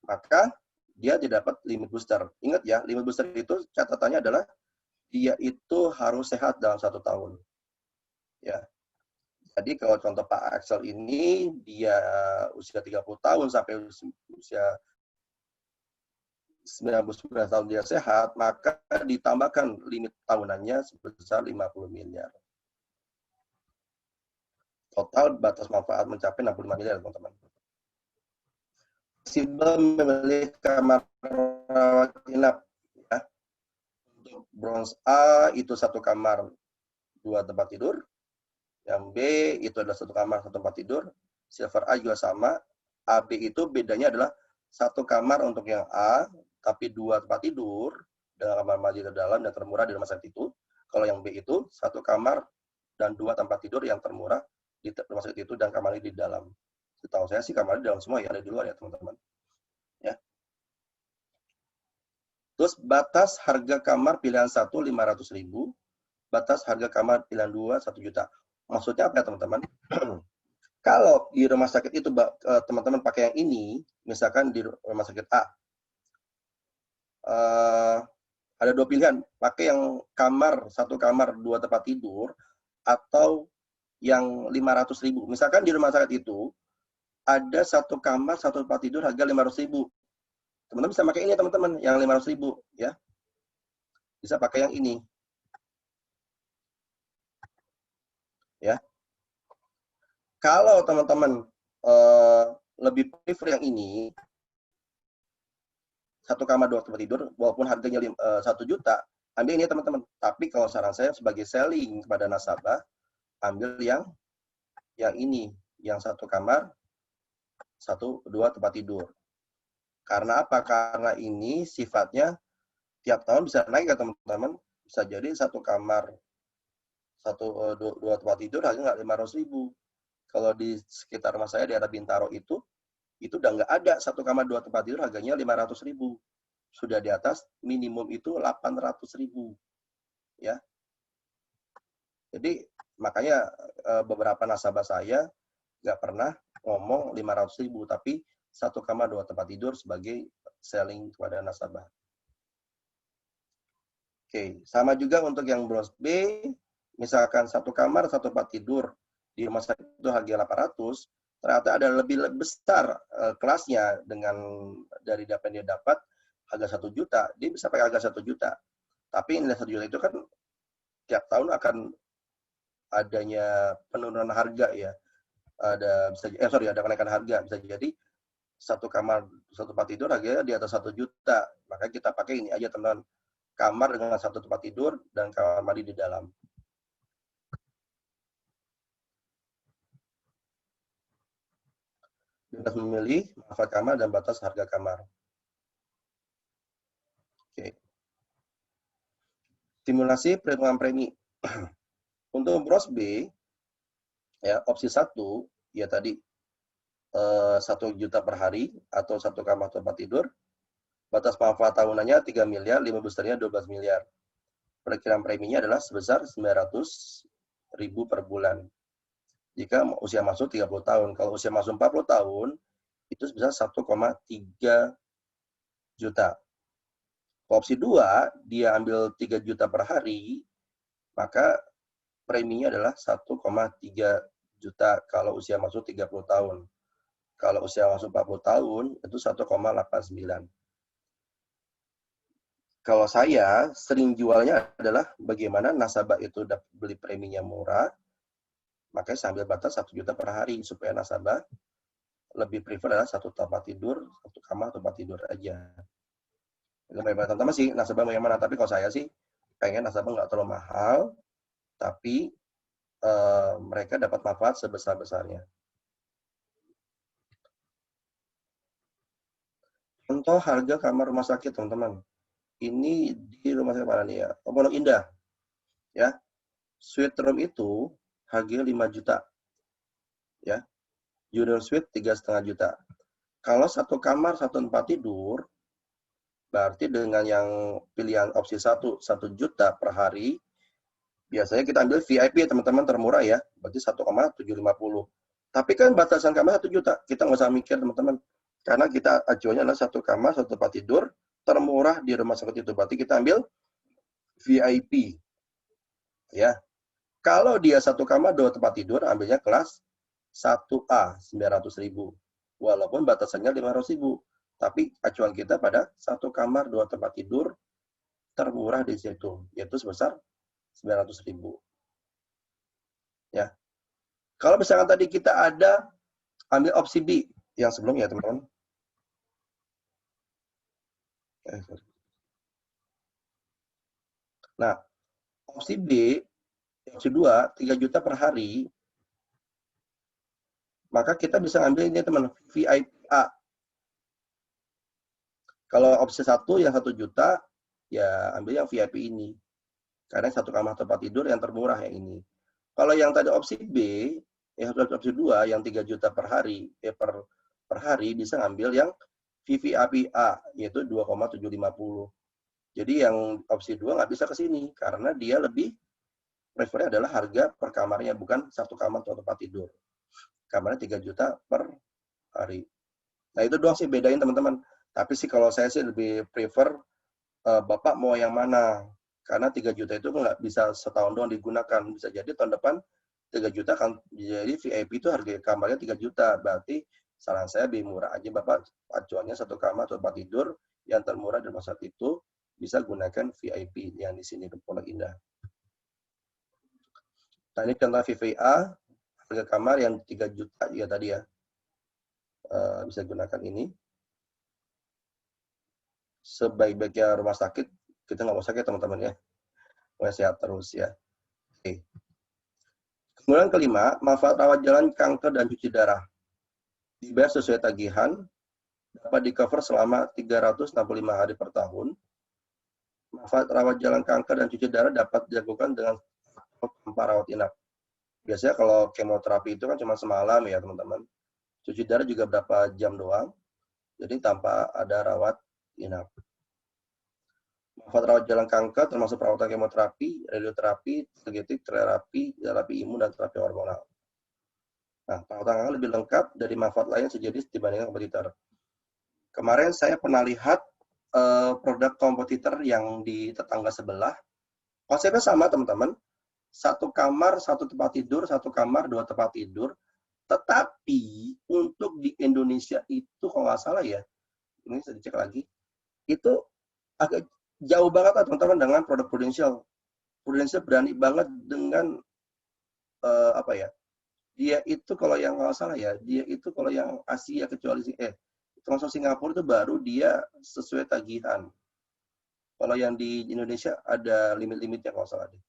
Maka dia tidak dapat limit booster. Ingat ya, limit booster itu catatannya adalah dia itu harus sehat dalam 1 tahun. Ya. Jadi kalau contoh Pak Axel ini, dia usia 30 tahun sampai usia 99 tahun dia sehat, maka ditambahkan limit tahunannya sebesar 50 miliar. Total batas manfaat mencapai 65 miliar, teman-teman. Fleksibel memilih kamar rawat inap. Ya. Untuk bronze A itu 1 kamar 2 tempat tidur. Yang B itu adalah 1 kamar 1 tempat tidur. Silver A juga sama. AB itu bedanya adalah 1 kamar untuk yang A, tapi 2 tempat tidur dengan kamar mandi terdalam dan termurah di rumah sakit itu. Kalau yang B itu 1 kamar dan 2 tempat tidur yang termurah di rumah sakit itu dan kamar mandi di dalam. Setahu saya sih kamar di dalam semua ya, ada di luar ya teman-teman. Ya. Terus batas harga kamar pilihan 1 500.000, batas harga kamar pilihan 2 1 juta. Maksudnya apa ya teman-teman? Kalau di rumah sakit itu teman-teman pakai yang ini, misalkan di rumah sakit A, ada 2 pilihan, pakai yang kamar 1 kamar 2 tempat tidur atau yang 500.000. Misalkan di rumah sakit itu ada 1 kamar 1 tempat tidur harga 500.000. Teman-teman bisa pakai ini teman-teman, yang 500.000 ya. Bisa pakai yang ini. Ya. Kalau teman-teman lebih prefer yang ini, 1 kamar 2 tempat tidur, walaupun harganya 1 juta, ambil ini teman-teman. Tapi kalau saran saya sebagai selling kepada nasabah, ambil yang ini, yang 1 kamar 2 tempat tidur. Karena apa? Karena ini sifatnya tiap tahun bisa naik ya teman-teman. Bisa jadi 1 kamar 2 tempat tidur harganya nggak 500.000. Kalau di sekitar rumah saya di daerah Bintaro itu udah nggak ada 1 kamar 2 tempat tidur harganya 500.000. Sudah di atas minimum itu 800.000. Ya. Jadi makanya beberapa nasabah saya nggak pernah ngomong 500.000, tapi 1,2 tempat tidur sebagai selling kepada nasabah. Oke, sama juga untuk yang bros B, misalkan 1 kamar 1 tempat tidur di rumah sakit itu harga 800, ternyata ada lebih besar kelasnya dengan dari data yang dia dapat harga 1 juta, dia bisa pakai harga 1 juta. Tapi nilai 1 juta itu kan tiap tahun akan adanya penurunan harga ya. Ada kenaikan harga, bisa jadi 1 kamar 1 tempat tidur harganya di atas 1 juta. Maka kita pakai ini aja teman-teman, kamar dengan 1 tempat tidur dan kamar mandi di dalam. Bebas memilih manfaat kamar dan batas harga kamar. Oke. Simulasi perhitungan premi. Untuk bros B, ya opsi 1, ya tadi 1 juta per hari atau 1 kamar tempat tidur. Batas manfaat tahunannya 3 miliar, 5 besarnya 12 miliar. Perkiraan preminya adalah sebesar 900.000 per bulan. Jika usia masuk 30 tahun. Kalau usia masuk 40 tahun, itu sebesar 1,3 juta. Opsi 2, dia ambil 3 juta per hari, maka preminya adalah 1,3 juta kalau usia masuk 30 tahun. Kalau usia masuk 40 tahun, itu 1,89. Kalau saya sering jualnya adalah bagaimana nasabah itu dapat beli preminya murah, makanya saya ambil batas 1 juta per hari supaya nasabah lebih prefer adalah 1 tempat tidur, 1 kamar tempat tidur aja. Teman-teman sih nasabah mau yang mana, tapi kalau saya sih pengen nasabah nggak terlalu mahal, tapi mereka dapat manfaat sebesar-besarnya. Contoh harga kamar rumah sakit, teman-teman. Ini di rumah sakit mana nih ya? Pondok Indah. Ya. Suite room itu harganya 5 juta. Ya. Junior suite 3,5 juta. Kalau 1 kamar 1 tempat tidur, berarti dengan yang pilihan opsi 1 juta per hari, biasanya kita ambil VIP teman-teman termurah ya, berarti 1,750. Tapi kan batasan kamar 1 juta, kita nggak usah mikir teman-teman. Karena kita acuannya adalah 1 kamar 1 tempat tidur termurah di rumah sakit itu, berarti kita ambil VIP. Ya. Kalau dia 1 kamar 2 tempat tidur, ambilnya kelas 1A 900.000. Walaupun batasannya 500.000. Tapi acuan kita pada 1 kamar 2 tempat tidur termurah di situ, yaitu sebesar 900.000. Ya. Kalau misalkan tadi kita ada ambil opsi B yang sebelumnya, teman-teman. Nah, opsi B, opsi 2, 3 juta per hari, maka kita bisa ambil ini teman, VIP A. Kalau opsi 1 yang 1 juta, ya ambil yang VIP ini. Karena 1 kamar tempat tidur yang termurah yang ini. Kalau yang tadi opsi B, yang opsi 2 yang 3 juta per hari, per hari bisa ngambil yang VVIP A, yaitu 2,750. Jadi yang opsi 2 nggak bisa ke sini, karena dia lebih prefernya adalah harga per kamarnya, bukan 1 kamar atau tempat tidur. Kamarnya 3 juta per hari. Nah itu doang sih bedain teman-teman. Tapi sih kalau saya sih lebih prefer Bapak mau yang mana. Karena 3 juta itu nggak bisa setahun doang digunakan. Bisa jadi tahun depan 3 juta kan jadi VIP itu harga kamarnya 3 juta. Berarti saran saya lebih murah aja Bapak, acuannya 1 kamar atau tempat tidur yang termurah di rumah sakit itu bisa gunakan VIP yang di sini di Pondok Indah. Nah ini contoh VVA, harga kamar yang 3 juta ya tadi ya. Bisa gunakan ini. Sebaik-baiknya rumah sakit, kita nggak mau sakit teman-teman ya. Mau sehat terus ya. Oke. Kemudian kelima, manfaat rawat jalan kanker dan cuci darah. Dibayar sesuai tagihan, dapat di-cover selama 365 hari per tahun. Manfaat rawat jalan kanker dan cuci darah dapat dilakukan dengan tanpa rawat inap. Biasanya kalau kemoterapi itu kan cuma semalam ya teman-teman. Cuci darah juga berapa jam doang, jadi tanpa ada rawat inap. Manfaat rawat jalan kanker termasuk perawatan kemoterapi, radioterapi, targeted terapi, terapi imun, dan terapi hormonal. Nah, perawatan kanker lebih lengkap dari manfaat lain sejenis dibandingkan kompetitor. Kemarin saya pernah lihat produk kompetitor yang di tetangga sebelah. Konsepnya sama, teman-teman. Satu kamar, satu tempat tidur, satu kamar, dua tempat tidur. Tetapi untuk di Indonesia itu, kalau nggak salah ya, ini saya cek lagi, itu agak jauh banget lah teman-teman dengan produk Prudential. Prudential berani banget dengan apa ya? Dia itu kalau yang nggak salah ya, dia itu kalau yang Asia kecuali termasuk Singapura itu baru dia sesuai tagihan. Kalau yang di Indonesia ada limit-limitnya kalau salah deh.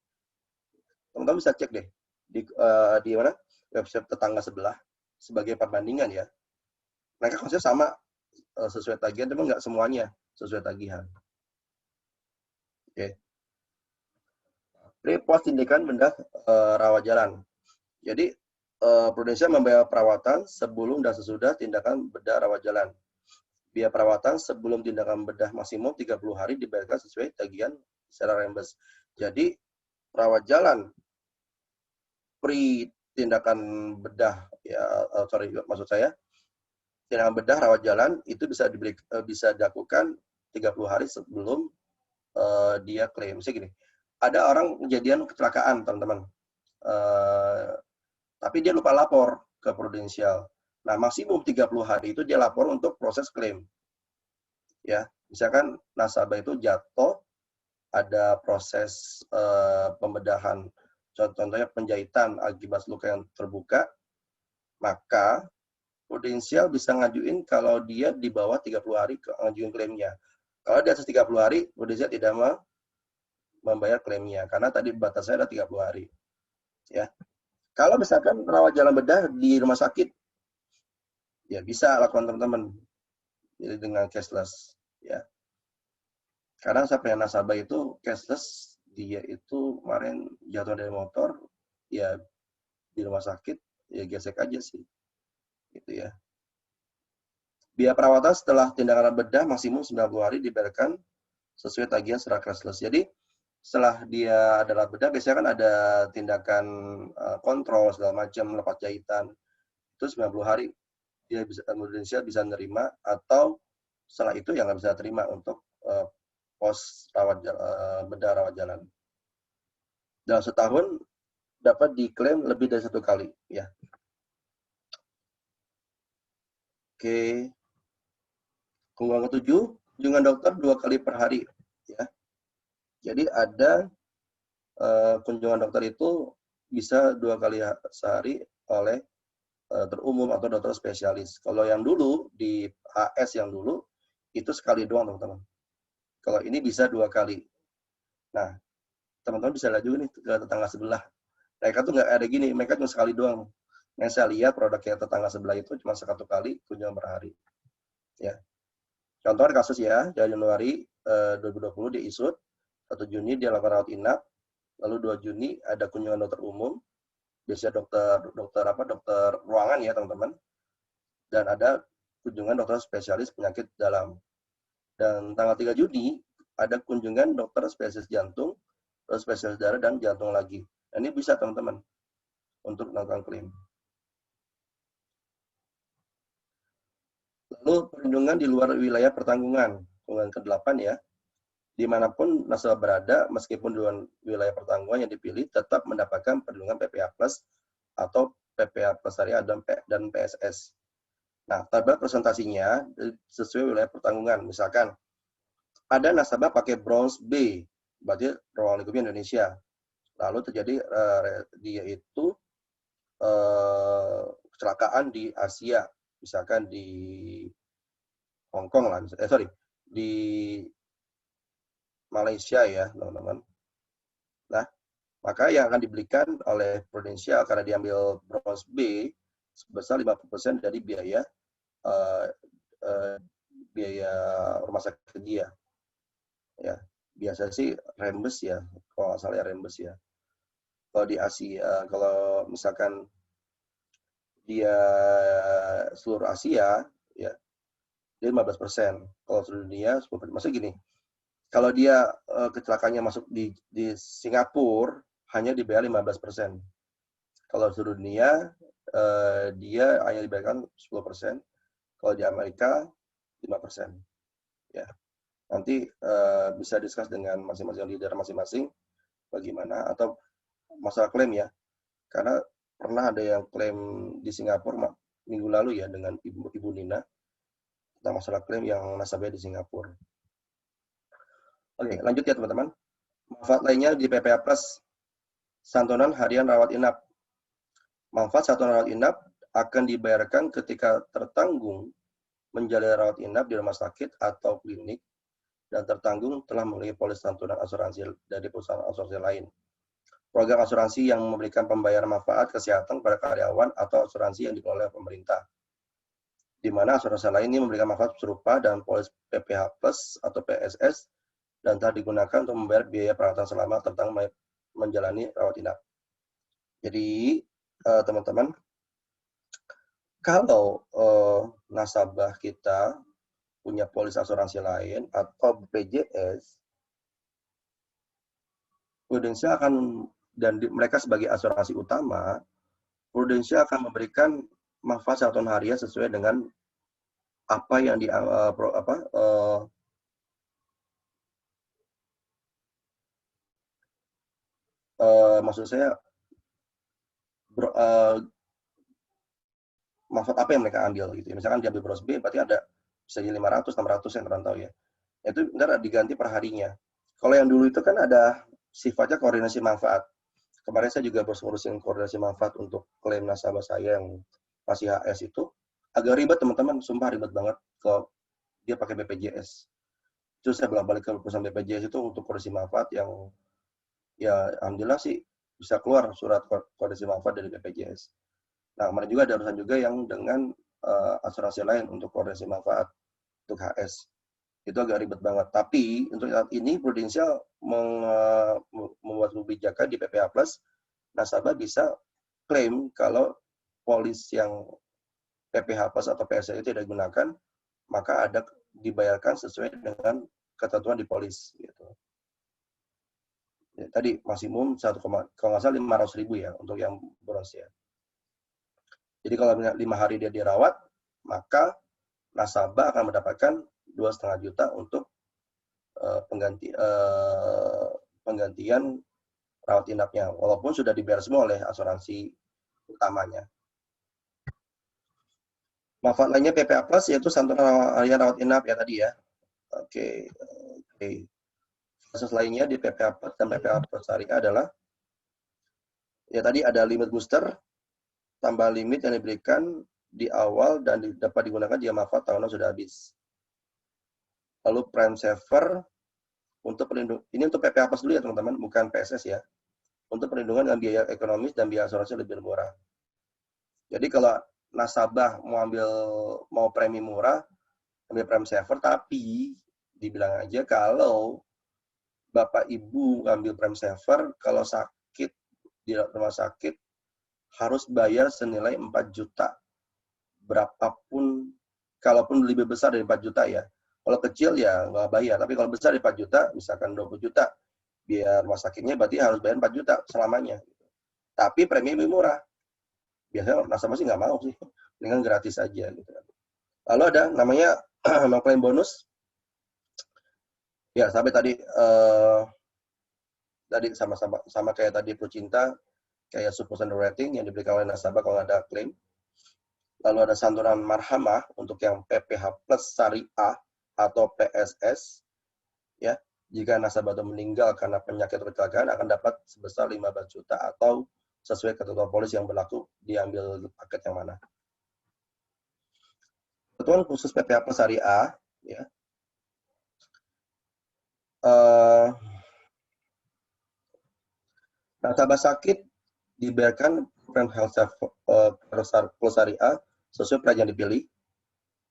Teman-teman bisa cek deh di mana website tetangga sebelah sebagai perbandingan ya. Mereka konsep sama sesuai tagihan, tapi nggak semuanya sesuai tagihan. Oke. Pre-post tindakan bedah rawat jalan. Jadi Prudential membayar perawatan sebelum dan sesudah tindakan bedah rawat jalan. Biaya perawatan sebelum tindakan bedah maksimum 30 hari dibayarkan sesuai tagihan secara reimburse. Jadi rawat jalan tindakan bedah ya maksud saya tindakan bedah rawat jalan itu bisa dilakukan 30 hari sebelum dia klaim. Misalnya gini, ada orang kejadian kecelakaan, teman-teman. Tapi dia lupa lapor ke Prudential. Nah, maksimum 30 hari itu dia lapor untuk proses klaim. Ya, misalkan nasabah itu jatuh, ada proses pembedahan, contohnya penjahitan akibat luka yang terbuka, maka Prudential bisa ngajuin kalau dia di bawah 30 hari ngajuin klaimnya. Kalau di atas 30 hari, Prudential tidak membayar klaimnya, karena tadi batasnya ada 30 hari. Ya. Kalau misalkan rawat jalan bedah di rumah sakit, ya bisa lakukan teman-teman. Jadi dengan cashless. Ya. Karena saya punya nasabah itu cashless, dia itu kemarin jatuh dari motor, ya di rumah sakit, ya gesek aja sih. Gitu ya. Biaya perawatan setelah tindakan bedah maksimum 90 hari dibayarkan sesuai tagihan secara cashless. Jadi setelah dia adalah bedah, biasanya kan ada tindakan kontrol segala macam, lepas jahitan. Itu 90 hari dia Indonesia bisa nerima, atau setelah itu yang nggak bisa terima untuk pos bedah rawat jalan. Dalam setahun dapat diklaim lebih dari 1 kali ya. Oke. Keunggulan ke-7, kunjungan dokter 2 kali per hari ya. Jadi ada kunjungan dokter itu bisa 2 kali sehari oleh dokter umum atau dokter spesialis. Kalau yang dulu di HS yang dulu itu sekali doang, teman-teman. Kalau ini bisa 2 kali. Nah, teman-teman bisa lihat juga nih ke tetangga sebelah. Mereka tuh nggak ada gini, mereka cuma sekali doang. Yang saya lihat produk yang tetangga sebelah itu cuma 1 kali kunjungan per hari. Ya. Contoh kasus ya, dari Januari 2020 dia isut, 1 Juni dia lakukan rawat inap, lalu 2 Juni ada kunjungan dokter umum, biasanya dokter ruangan ya teman-teman, dan ada kunjungan dokter spesialis penyakit dalam. Dan tanggal 3 Juni ada kunjungan dokter spesialis jantung, dokter spesialis darah, dan jantung lagi. Nah, ini bisa teman-teman untuk melakukan klaim. Lalu perlindungan di luar wilayah pertanggungan, kunjungan ke-8 ya. Dimanapun nasabah berada, meskipun di luar wilayah pertanggungan yang dipilih, tetap mendapatkan perlindungan PPA Plus atau PPA Plus Syariah dan PSS. Nah, tabel presentasinya sesuai wilayah pertanggungan. Misalkan, ada nasabah pakai bronze B, berarti ruang lingkupnya Indonesia. Lalu terjadi dia itu kecelakaan di Asia, misalkan di Hong Kong lah, di Malaysia ya, teman-teman. Nah, maka yang akan diberikan oleh Prudential karena diambil bronze B sebesar 50% dari biaya rumah sakit dia. Ya, biasa sih reimburse ya, kalau nggak salah ya reimburse ya. Kalau di Asia, kalau misalkan dia seluruh Asia, ya dia 15%. Kalau seluruh dunia 10%. Maksudnya gini, kalau dia kecelakaannya masuk di Singapura, hanya dibayar 15%. Kalau seluruh dunia dia hanya dibayarkan 10%, kalau di Amerika 5%. Ya, nanti bisa discuss dengan masing-masing leader masing-masing bagaimana, atau masalah klaim ya, karena pernah ada yang klaim di Singapura minggu lalu ya dengan Ibu Nina tentang masalah klaim yang nasabahnya di Singapura. Oke, lanjut ya teman-teman. Manfaat lainnya di PPA Plus, santunan harian rawat inap. Manfaat santunan rawat inap akan dibayarkan ketika tertanggung menjalani rawat inap di rumah sakit atau klinik dan tertanggung telah memiliki polis santunan asuransi dari perusahaan asuransi lain. Program asuransi yang memberikan pembayaran manfaat kesehatan pada karyawan atau asuransi yang dikelola oleh pemerintah, di mana asuransi lain ini memberikan manfaat serupa dan polis PPH Plus atau PSS dan telah digunakan untuk membayar biaya perawatan selama tentang menjalani rawat inap. Jadi teman-teman, kalau nasabah kita punya polis asuransi lain atau BPJS, Prudensial akan, dan mereka sebagai asuransi utama, Prudensial akan memberikan manfaat santunan harian sesuai dengan apa yang maksud saya manfaat apa yang mereka ambil gitu. Misalkan diambil bros B, berarti ada bisa jadi 500, 600 yang terantau ya. Itu ntar diganti per harinya. Kalau yang dulu itu kan ada sifatnya koordinasi manfaat. Kemarin saya juga harus ngurusin koordinasi manfaat untuk klaim nasabah saya yang masih HS itu. Agak ribet teman-teman, sumpah ribet banget kalau dia pakai BPJS. Terus saya balik ke perusahaan BPJS itu untuk koordinasi manfaat yang ya alhamdulillah sih bisa keluar surat koordinasi manfaat dari BPJS. Nah, kemarin juga ada urusan juga yang dengan asuransi lain untuk koordinasi manfaat untuk HS. Itu agak ribet banget. Tapi untuk saat ini Prudential membuat kebijakan di PPA Plus, nasabah bisa klaim kalau polis yang PPH Plus atau PSA itu tidak digunakan, maka ada dibayarkan sesuai dengan ketentuan di polis. Gitu. Ya, tadi maksimum 1, kalau nggak salah 500.000 ya untuk yang bronze ya. Jadi kalau 5 hari dia dirawat, maka nasabah akan mendapatkan 2,5 juta untuk penggantian rawat inapnya, walaupun sudah dibayar semua oleh asuransi utamanya. Manfaat lainnya PPA Plus yaitu santunan harian rawat inap ya tadi ya. Oke. Fasilitas lainnya di PPA Plus dan PPA Plus Syariah adalah ya tadi ada limit booster, tambah limit yang diberikan di awal dan dapat digunakan jika manfaat tahunan sudah habis. Lalu Prime Saver untuk perlindungan, ini untuk PPA Plus dulu ya teman-teman, bukan PSS ya. Untuk perlindungan dengan biaya ekonomis dan biaya asuransi lebih murah. Jadi kalau nasabah mau premi murah, ambil Prime Saver, tapi dibilang aja kalau Bapak Ibu ngambil Prime Saver, kalau sakit di rumah sakit harus bayar senilai 4 juta. Berapapun, kalaupun lebih besar dari 4 juta ya. Kalau kecil ya nggak bayar, tapi kalau besar dari 4 juta, misalkan 20 juta, biar rumah sakitnya berarti harus bayar 4 juta selamanya. Tapi premi lebih murah. Biasanya nasabah sih nggak mau sih, dengan gratis aja gitu. Lalu ada namanya klaim bonus. Ya sampai tadi sama kayak tadi Procinta, kayak support underwriting yang diberikan oleh nasabah kalau ada klaim. Lalu ada santunan marhamah untuk yang PPH Plus Syariah atau PSS. Ya, jika nasabah itu meninggal karena penyakit atau kecelakaan akan dapat sebesar 15 juta atau sesuai ketentuan polis yang berlaku diambil paket yang mana. Ketentuan khusus PPH Plus Syariah, ya. Nasabah sakit dibayarkan program health plus Syariah sesuai plan yang dipilih.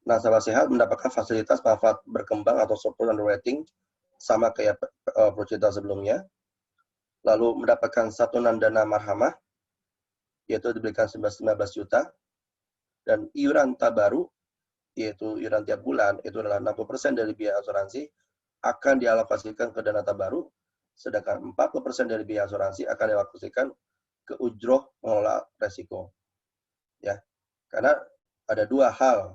Nasabah sehat mendapatkan fasilitas manfaat berkembang atau support underwriting sama kayak Procinta sebelumnya. Lalu mendapatkan santunan dana marhamah yaitu diberikan 15 juta dan iuran tabaru yaitu iuran tiap bulan itu adalah 60% dari biaya asuransi akan dialokasikan ke dana tabaru, sedangkan 40% dari biaya asuransi akan dialokasikan ke ujroh mengelola resiko. ya. Karena ada dua hal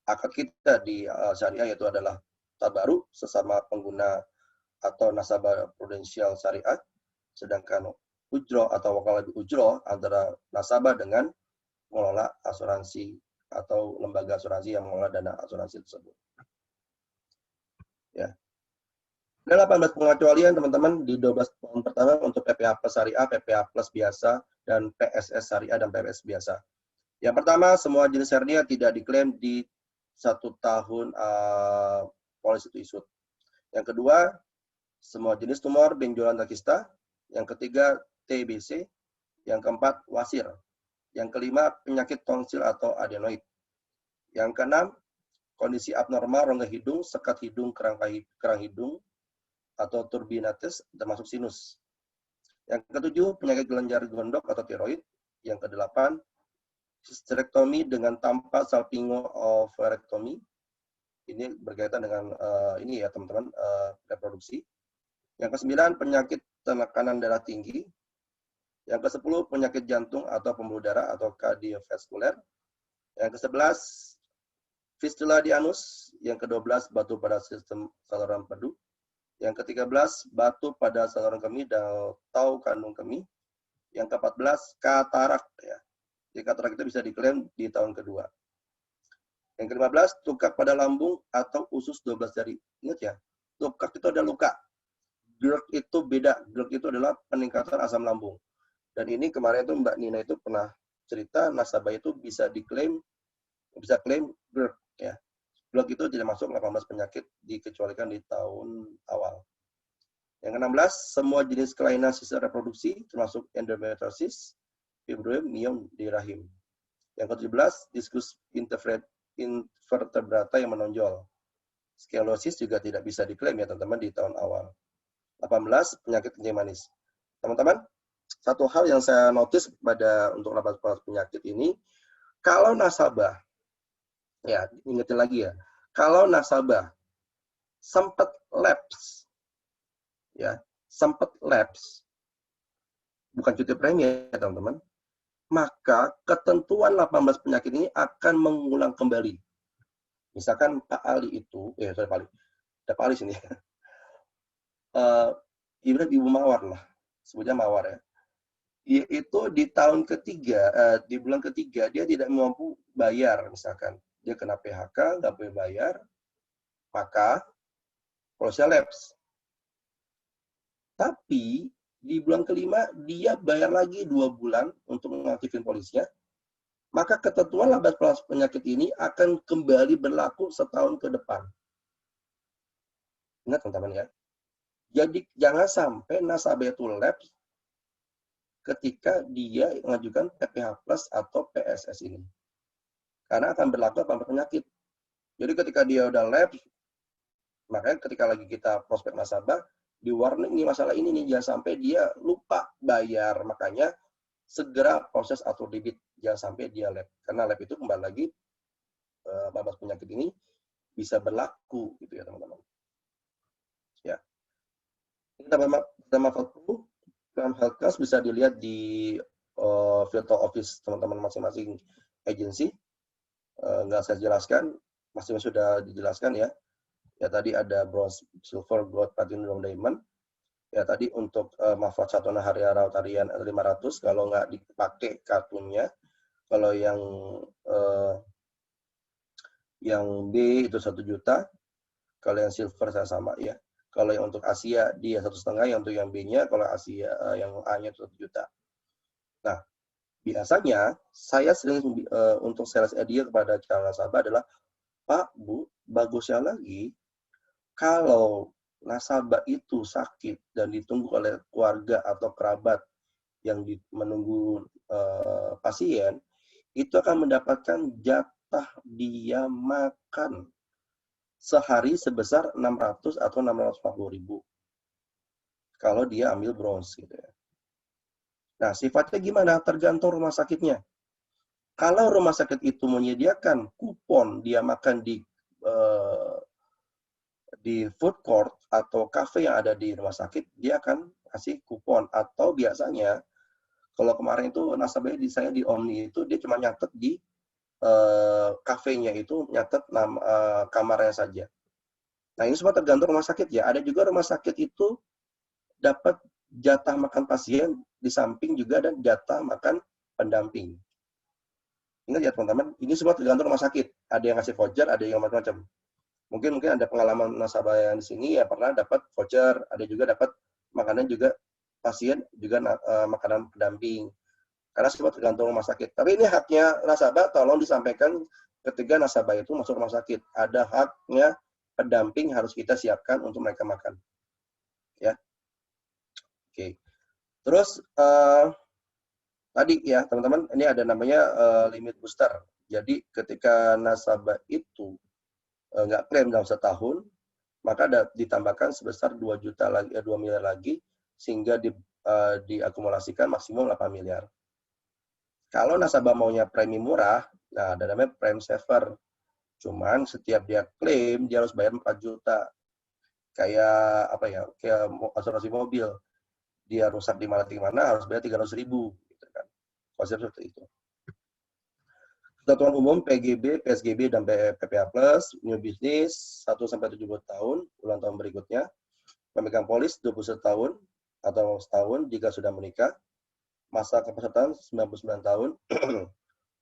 akad kita di syariah, yaitu adalah tabaruk sesama pengguna atau nasabah prudensial syariah, sedangkan ujroh atau wakalah ujroh antara nasabah dengan mengelola asuransi atau lembaga asuransi yang mengelola dana asuransi tersebut. Ya. Ada 18 pengecualian teman-teman di 12 tahun pertama untuk PPh plus syariah, PPh plus biasa, dan PSS syariah dan PPS biasa. Yang pertama, semua jenis hernia tidak diklaim di 1 tahun polis itu isut. Yang kedua, semua jenis tumor benjolan dan kista. Yang ketiga, TBC. Yang keempat, wasir. Yang kelima, penyakit tonsil atau adenoid. Yang keenam, kondisi abnormal rongga hidung, sekat hidung, kerang hidung, atau turbinatis termasuk sinus. Yang ketujuh, penyakit kelenjar gondok atau tiroid. Yang kedelapan, histerektomi dengan tanpa salpingo-oophorectomy. Ini berkaitan dengan ini ya teman-teman, reproduksi. Yang kesembilan, penyakit tekanan darah tinggi. Yang kesepuluh, penyakit jantung atau pembuluh darah atau kardiovaskuler. Yang kesebelas, fistula di anus. Yang kedua belas, batu pada sistem saluran empedu. Yang ke-13, batu pada saluran kemih atau kandung kemih. Yang ke-14, katarak. Ya. Jadi katarak itu bisa diklaim di tahun kedua. Yang ke-15, tukak pada lambung atau usus 12 jari. Ingat ya, tukak itu ada luka. GERD itu beda. GERD itu adalah peningkatan asam lambung. Dan ini kemarin itu Mbak Nina itu pernah cerita, nasabah itu bisa klaim GERD. Ya. GERD itu tidak masuk 18 penyakit dikecualikan di tahun awal. Yang ke-16, semua jenis kelainan sistem reproduksi, termasuk endometriosis, fibroid, myom di rahim. Yang ke-17, diskus invertebrata yang menonjol. Skoliosis juga tidak bisa diklaim ya teman-teman di tahun awal. 18, penyakit kencing manis. Teman-teman, satu hal yang saya notice untuk 18 penyakit ini, kalau nasabah, ya ingetin lagi ya, kalau nasabah sempat lapse, ya sempat lapse, bukan cuti premi ya teman-teman, maka ketentuan 18 penyakit ini akan mengulang kembali. Misalkan Pak Ali itu, Pak Ali, ada Pak Ali sini, Ibu Mawar lah, sebutnya Mawar ya. Itu di tahun ketiga, di bulan ketiga dia tidak mampu bayar, misalkan dia kena PHK, nggak boleh bayar, maka polisi lapse. Tapi di bulan kelima dia bayar lagi 2 bulan untuk mengaktifkan polisinya, maka ketentuan 18 penyakit ini akan kembali berlaku setahun ke depan. Ingat teman-teman ya. Jadi jangan sampai nasabah itu lapse ketika dia mengajukan PPh Plus atau PSS ini. Karena akan berlaku 18 penyakit. Jadi ketika dia udah lapse, makanya ketika lagi kita prospek nasabah, di warning ini masalah ini nih, jangan sampai dia lupa bayar. Makanya segera proses auto debit, jangan sampai dia lab. Karena lab itu kembali lagi 18 penyakit ini bisa berlaku gitu ya teman-teman. Ya. Ini tema 40 health class bisa dilihat di virtual office teman-teman masing-masing agensi. Nggak saya jelaskan, masing-masing sudah dijelaskan ya. Ya tadi ada bronze, silver, gold, platinum, diamond. Ya tadi untuk manfaat satu hari rawat harian 500 kalau nggak dipakai kartunya. Kalau yang B itu 1 juta. Kalau yang silver saya sama ya. Kalau yang untuk Asia dia 1,5, yang untuk yang B-nya kalau Asia yang A-nya 1 juta. Nah, biasanya saya sering untuk sales idea kepada calon nasabah adalah, Pak, Bu, bagusnya lagi kalau nasabah itu sakit dan ditunggu oleh keluarga atau kerabat yang menunggu pasien, itu akan mendapatkan jatah dia makan sehari sebesar 600 atau 640.000 kalau dia ambil bronze gitu ya. Nah, sifatnya gimana? Tergantung rumah sakitnya. Kalau rumah sakit itu menyediakan kupon dia makan di food court atau cafe yang ada di rumah sakit, dia akan kasih kupon. Atau biasanya Kalau kemarin itu nasabahnya saya di Omni itu dia cuma nyatet di kafenya itu nyatet nama kamarnya saja. Nah, ini semua tergantung rumah sakit ya. Ada juga rumah sakit itu dapat jatah makan pasien di samping juga ada jatah makan pendamping. Ingat ya teman-teman, ini semua tergantung rumah sakit. Ada yang ngasih voucher, ada yang macam-macam. Mungkin ada pengalaman nasabah yang di sini ya pernah dapat voucher, ada juga dapat makanan juga pasien juga makanan pendamping. Karena semua tergantung rumah sakit. Tapi ini haknya nasabah, tolong disampaikan ketika nasabah itu masuk rumah sakit. Ada haknya pendamping harus kita siapkan untuk mereka makan. Ya, oke. Terus tadi ya teman-teman, ini ada namanya limit booster. Jadi ketika nasabah itu nggak klaim dalam setahun, maka ditambahkan sebesar 2 juta lagi, 2 miliar lagi, sehingga diakumulasikan maksimum 8 miliar. Kalau nasabah maunya premi murah, nah ada namanya prime saver. Cuman setiap dia klaim, dia harus bayar 4 juta. Kayak apa ya? Kayak asuransi mobil. Dia rusak di mana harus bayar 300.000 gitu kan. Konsep seperti itu. Ketentuan umum PGB, PSGB dan PPA Plus, new business 1 sampai 70 tahun, ulang tahun berikutnya. Pemegang polis 21 tahun atau setahun jika sudah menikah. Masa kepesertaan 99 tahun.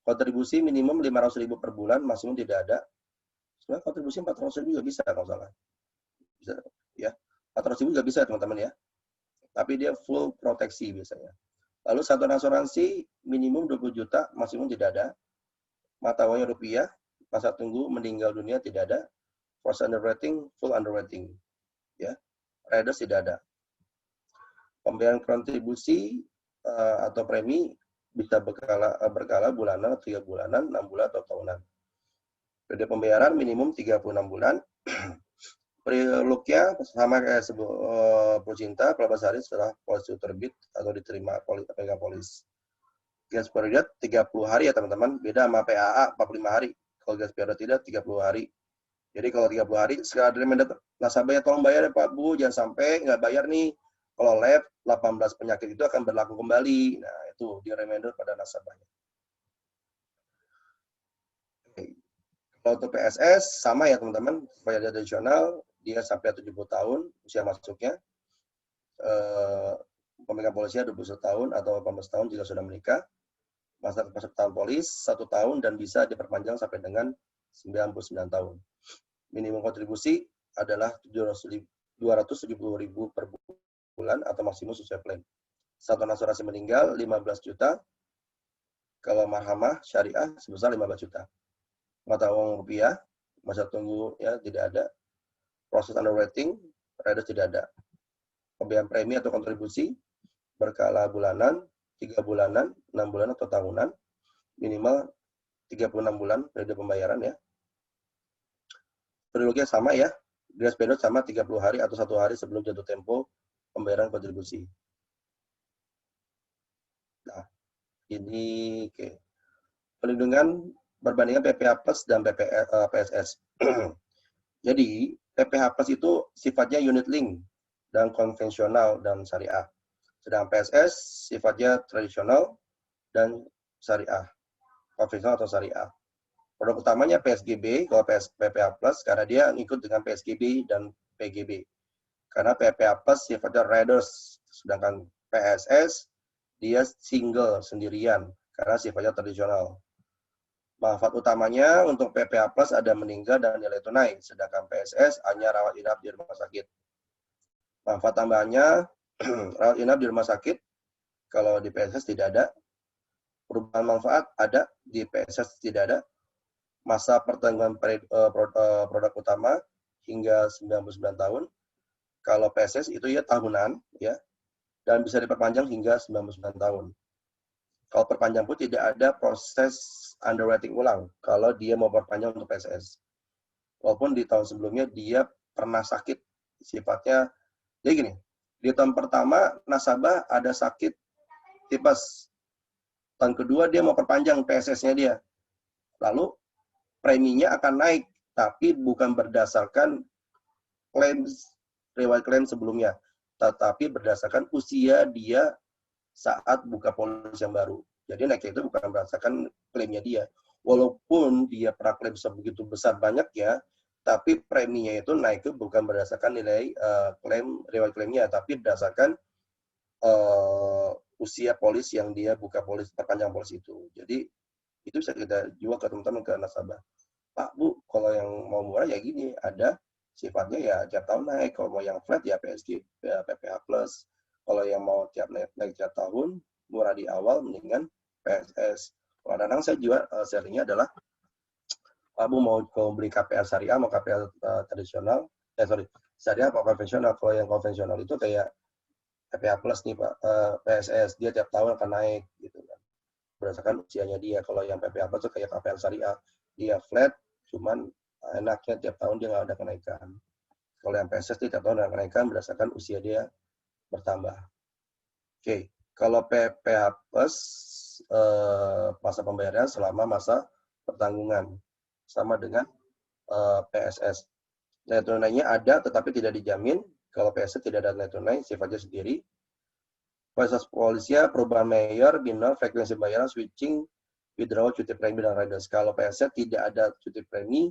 Kontribusi minimum 500.000 per bulan, maksimum tidak ada. Sebenarnya kontribusi 400.000 juga bisa kalau salah. Bisa ya. 400.000 juga bisa teman-teman ya. Tapi dia full proteksi biasanya. Lalu satuan asuransi minimum 20 juta, maksimum tidak ada. Mata uangnya rupiah, masa tunggu meninggal dunia tidak ada. Force underwriting, full underwriting. Ya. Riders tidak ada. Pembayaran kontribusi atau premi bisa berkala bulanan, 3 bulanan, 6 bulan, atau tahunan. Periode pembayaran minimum 36 bulan. Periodnya sama kayak pecinta 14 hari setelah polis itu terbit atau diterima pegang polis. Gas period 30 hari ya teman-teman, beda sama PAA 45 hari. Kalau gas period tidak 30 hari. Jadi kalau 30 hari, sekali reminder nasabahnya tolong bayar ya Pak Bu, jangan sampai nggak bayar nih. Kalau lab 18 penyakit itu akan berlaku kembali. Nah, itu di reminder pada nasabahnya. Kalau untuk PSS sama ya teman-teman, bayar tradisional dia sampai 70 tahun usia masuknya. Pemegang polisnya 21 tahun atau 18 tahun jika sudah menikah. Masa kepesertaan polis 1 tahun dan bisa diperpanjang sampai dengan 99 tahun. Minimum kontribusi adalah 270.000 per bulan atau maksimum sesuai klaim. Satuan asuransi meninggal 15 juta. Kalau marhamah syariah sebesar 15 juta. Mata uang rupiah, masa tunggu ya tidak ada. Proses underwriting, riders tidak ada. Pembayaran premi atau kontribusi berkala bulanan, 3 bulanan, 6 bulan atau tahunan, minimal 36 bulan periode pembayaran ya. Periodnya sama ya, grace period sama 30 hari atau 1 hari sebelum jatuh tempo pembayaran kontribusi. Nah, ini oke. Perlindungan perbandingan PPH Plus dan PSS. Jadi, PPH Plus itu sifatnya unit link dan konvensional dan syariah. Sedang PSS sifatnya tradisional dan syariah. Konvensional atau syariah. Produk utamanya PSGB, kalau PPH Plus, karena dia ngikut dengan PSGB dan PGB. Karena PPH Plus sifatnya riders, sedangkan PSS dia single, sendirian, karena sifatnya tradisional. Manfaat utamanya untuk PPH Plus ada meninggal dan nilai tunai, sedangkan PSS hanya rawat inap di rumah sakit. Manfaat tambahannya, rawat inap di rumah sakit, kalau di PSS tidak ada. Perubahan manfaat ada, di PSS tidak ada. Masa pertanggungan produk utama hingga 99 tahun. Kalau PSS itu ya tahunan, ya, dan bisa diperpanjang hingga 99 tahun. Kalau perpanjang pun tidak ada proses underwriting ulang kalau dia mau perpanjang untuk PSS. Walaupun di tahun sebelumnya dia pernah sakit, sifatnya, jadi gini, di tahun pertama nasabah ada sakit tipes. Tahun kedua dia mau perpanjang PSS-nya dia. Lalu preminya akan naik, tapi bukan berdasarkan riwayat klaim sebelumnya, tetapi berdasarkan usia dia saat buka polis yang baru. Jadi naiknya itu bukan berdasarkan klaimnya dia. Walaupun dia pernah klaim sebegitu besar banyaknya, tapi preminya itu naik itu bukan berdasarkan nilai riwayat klaimnya, tapi berdasarkan usia polis yang dia buka polis, perpanjang polis itu. Jadi itu bisa kita jual ke teman-teman, ke nasabah. Pak, Bu, kalau yang mau murah ya gini, ada sifatnya ya tiap tahun naik. Kalau mau yang flat ya PSG, ya PPH Plus. Kalau yang mau tiap naik tiap tahun, murah di awal, mendingan PSS. Kadang-kadang saya juga sharingnya adalah, Pak, Bu, mau beli KPR syariah, mau KPR tradisional, syariah apa konvensional. Kalau yang konvensional itu kayak PPH Plus nih Pak, PSS, dia tiap tahun akan naik gitu kan. Berdasarkan usianya dia. Kalau yang PPH Plus itu kayak KPR syariah, dia flat, cuman enaknya tiap tahun dia nggak ada kenaikan. Kalau yang PSS tiap tahun ada kenaikan berdasarkan usia dia bertambah. Oke, kalau PPH Plus masa pembayaran selama masa pertanggungan sama dengan PSS. Nilai tunainya ada tetapi tidak dijamin. Kalau PSS tidak ada nilai tunai, sifatnya sendiri. Fasilitas polisia, perubahan mayor, bina, frekuensi bayaran, switching, withdrawal, cuti premi, dan riders. Kalau PSS tidak ada cuti premi,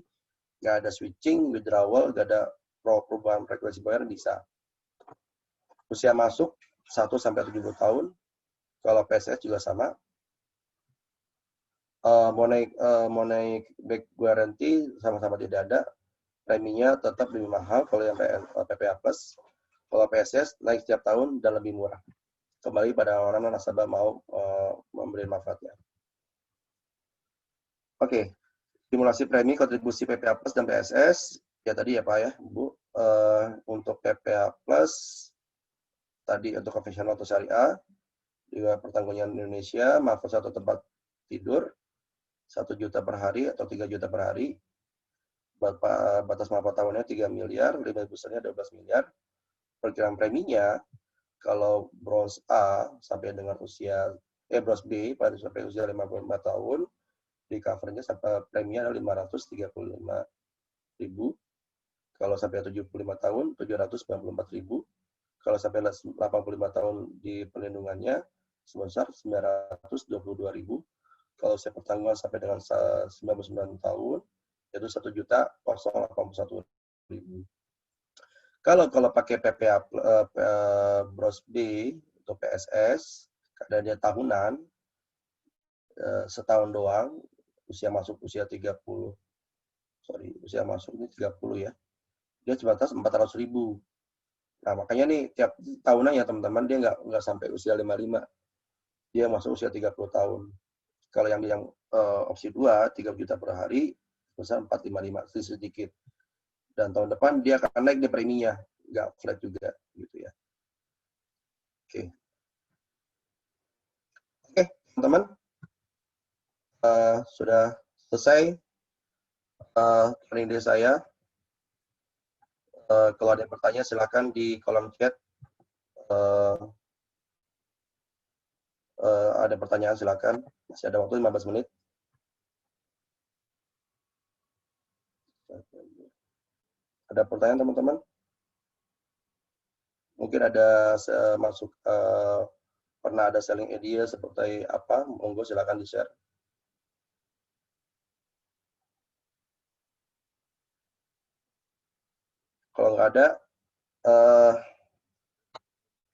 nggak ada switching, withdrawal, nggak ada perubahan frekuensi bayaran, bisa. Usia masuk 1-70 tahun. Kalau PSS juga sama. Mau naik back guarantee sama-sama tidak ada. Preminya tetap lebih mahal kalau yang PPH Plus. Kalau PSS naik setiap tahun dan lebih murah. Kembali pada orang nasabah mau memberi manfaatnya. Oke, simulasi premi kontribusi PPH Plus dan PSS. Ya tadi ya Pak ya, Bu. Untuk PPH Plus, tadi untuk konvensional atau syariah, juga pertanggungan Indonesia, manfaat satu tempat tidur, 1 juta per hari atau 3 juta per hari. Batas manfaat tahunnya 3 miliar, limit besarnya 12 miliar. Perkiraan preminya, kalau bronze A sampai dengan bronze B pada sampai usia 55 tahun, di covernya sampai preminya ada 535.000. Kalau sampai 75 tahun 794.000. Kalau sampai 85 tahun di perlindungannya sebesar 922.000. Kalau saya pertanggungan sampai dengan 99 tahun itu 1.081.000. Kalau pakai PPH Bros B atau PSS, keadaannya tahunan, setahun doang, usia masuk usia 30, usia masuk ini 30 ya, dia sebatas 400.000. Nah makanya nih tiap tahunan ya teman-teman dia nggak sampai usia 55, dia masuk usia 30 tahun. Kalau yang opsi 2, 3 juta per hari, besar 455, sedikit. Dan tahun depan dia akan naik di preminya, nggak flat juga gitu ya. Oke, teman-teman, sudah selesai training dari saya. Kalau ada yang bertanya silakan di kolom chat. Ada pertanyaan silakan. Masih ada waktu 15 menit. Ada pertanyaan teman-teman? Mungkin ada pernah ada selling idea seperti apa? Monggo silakan di-share. Kalau nggak ada,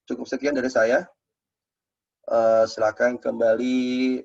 cukup sekian dari saya. Silakan kembali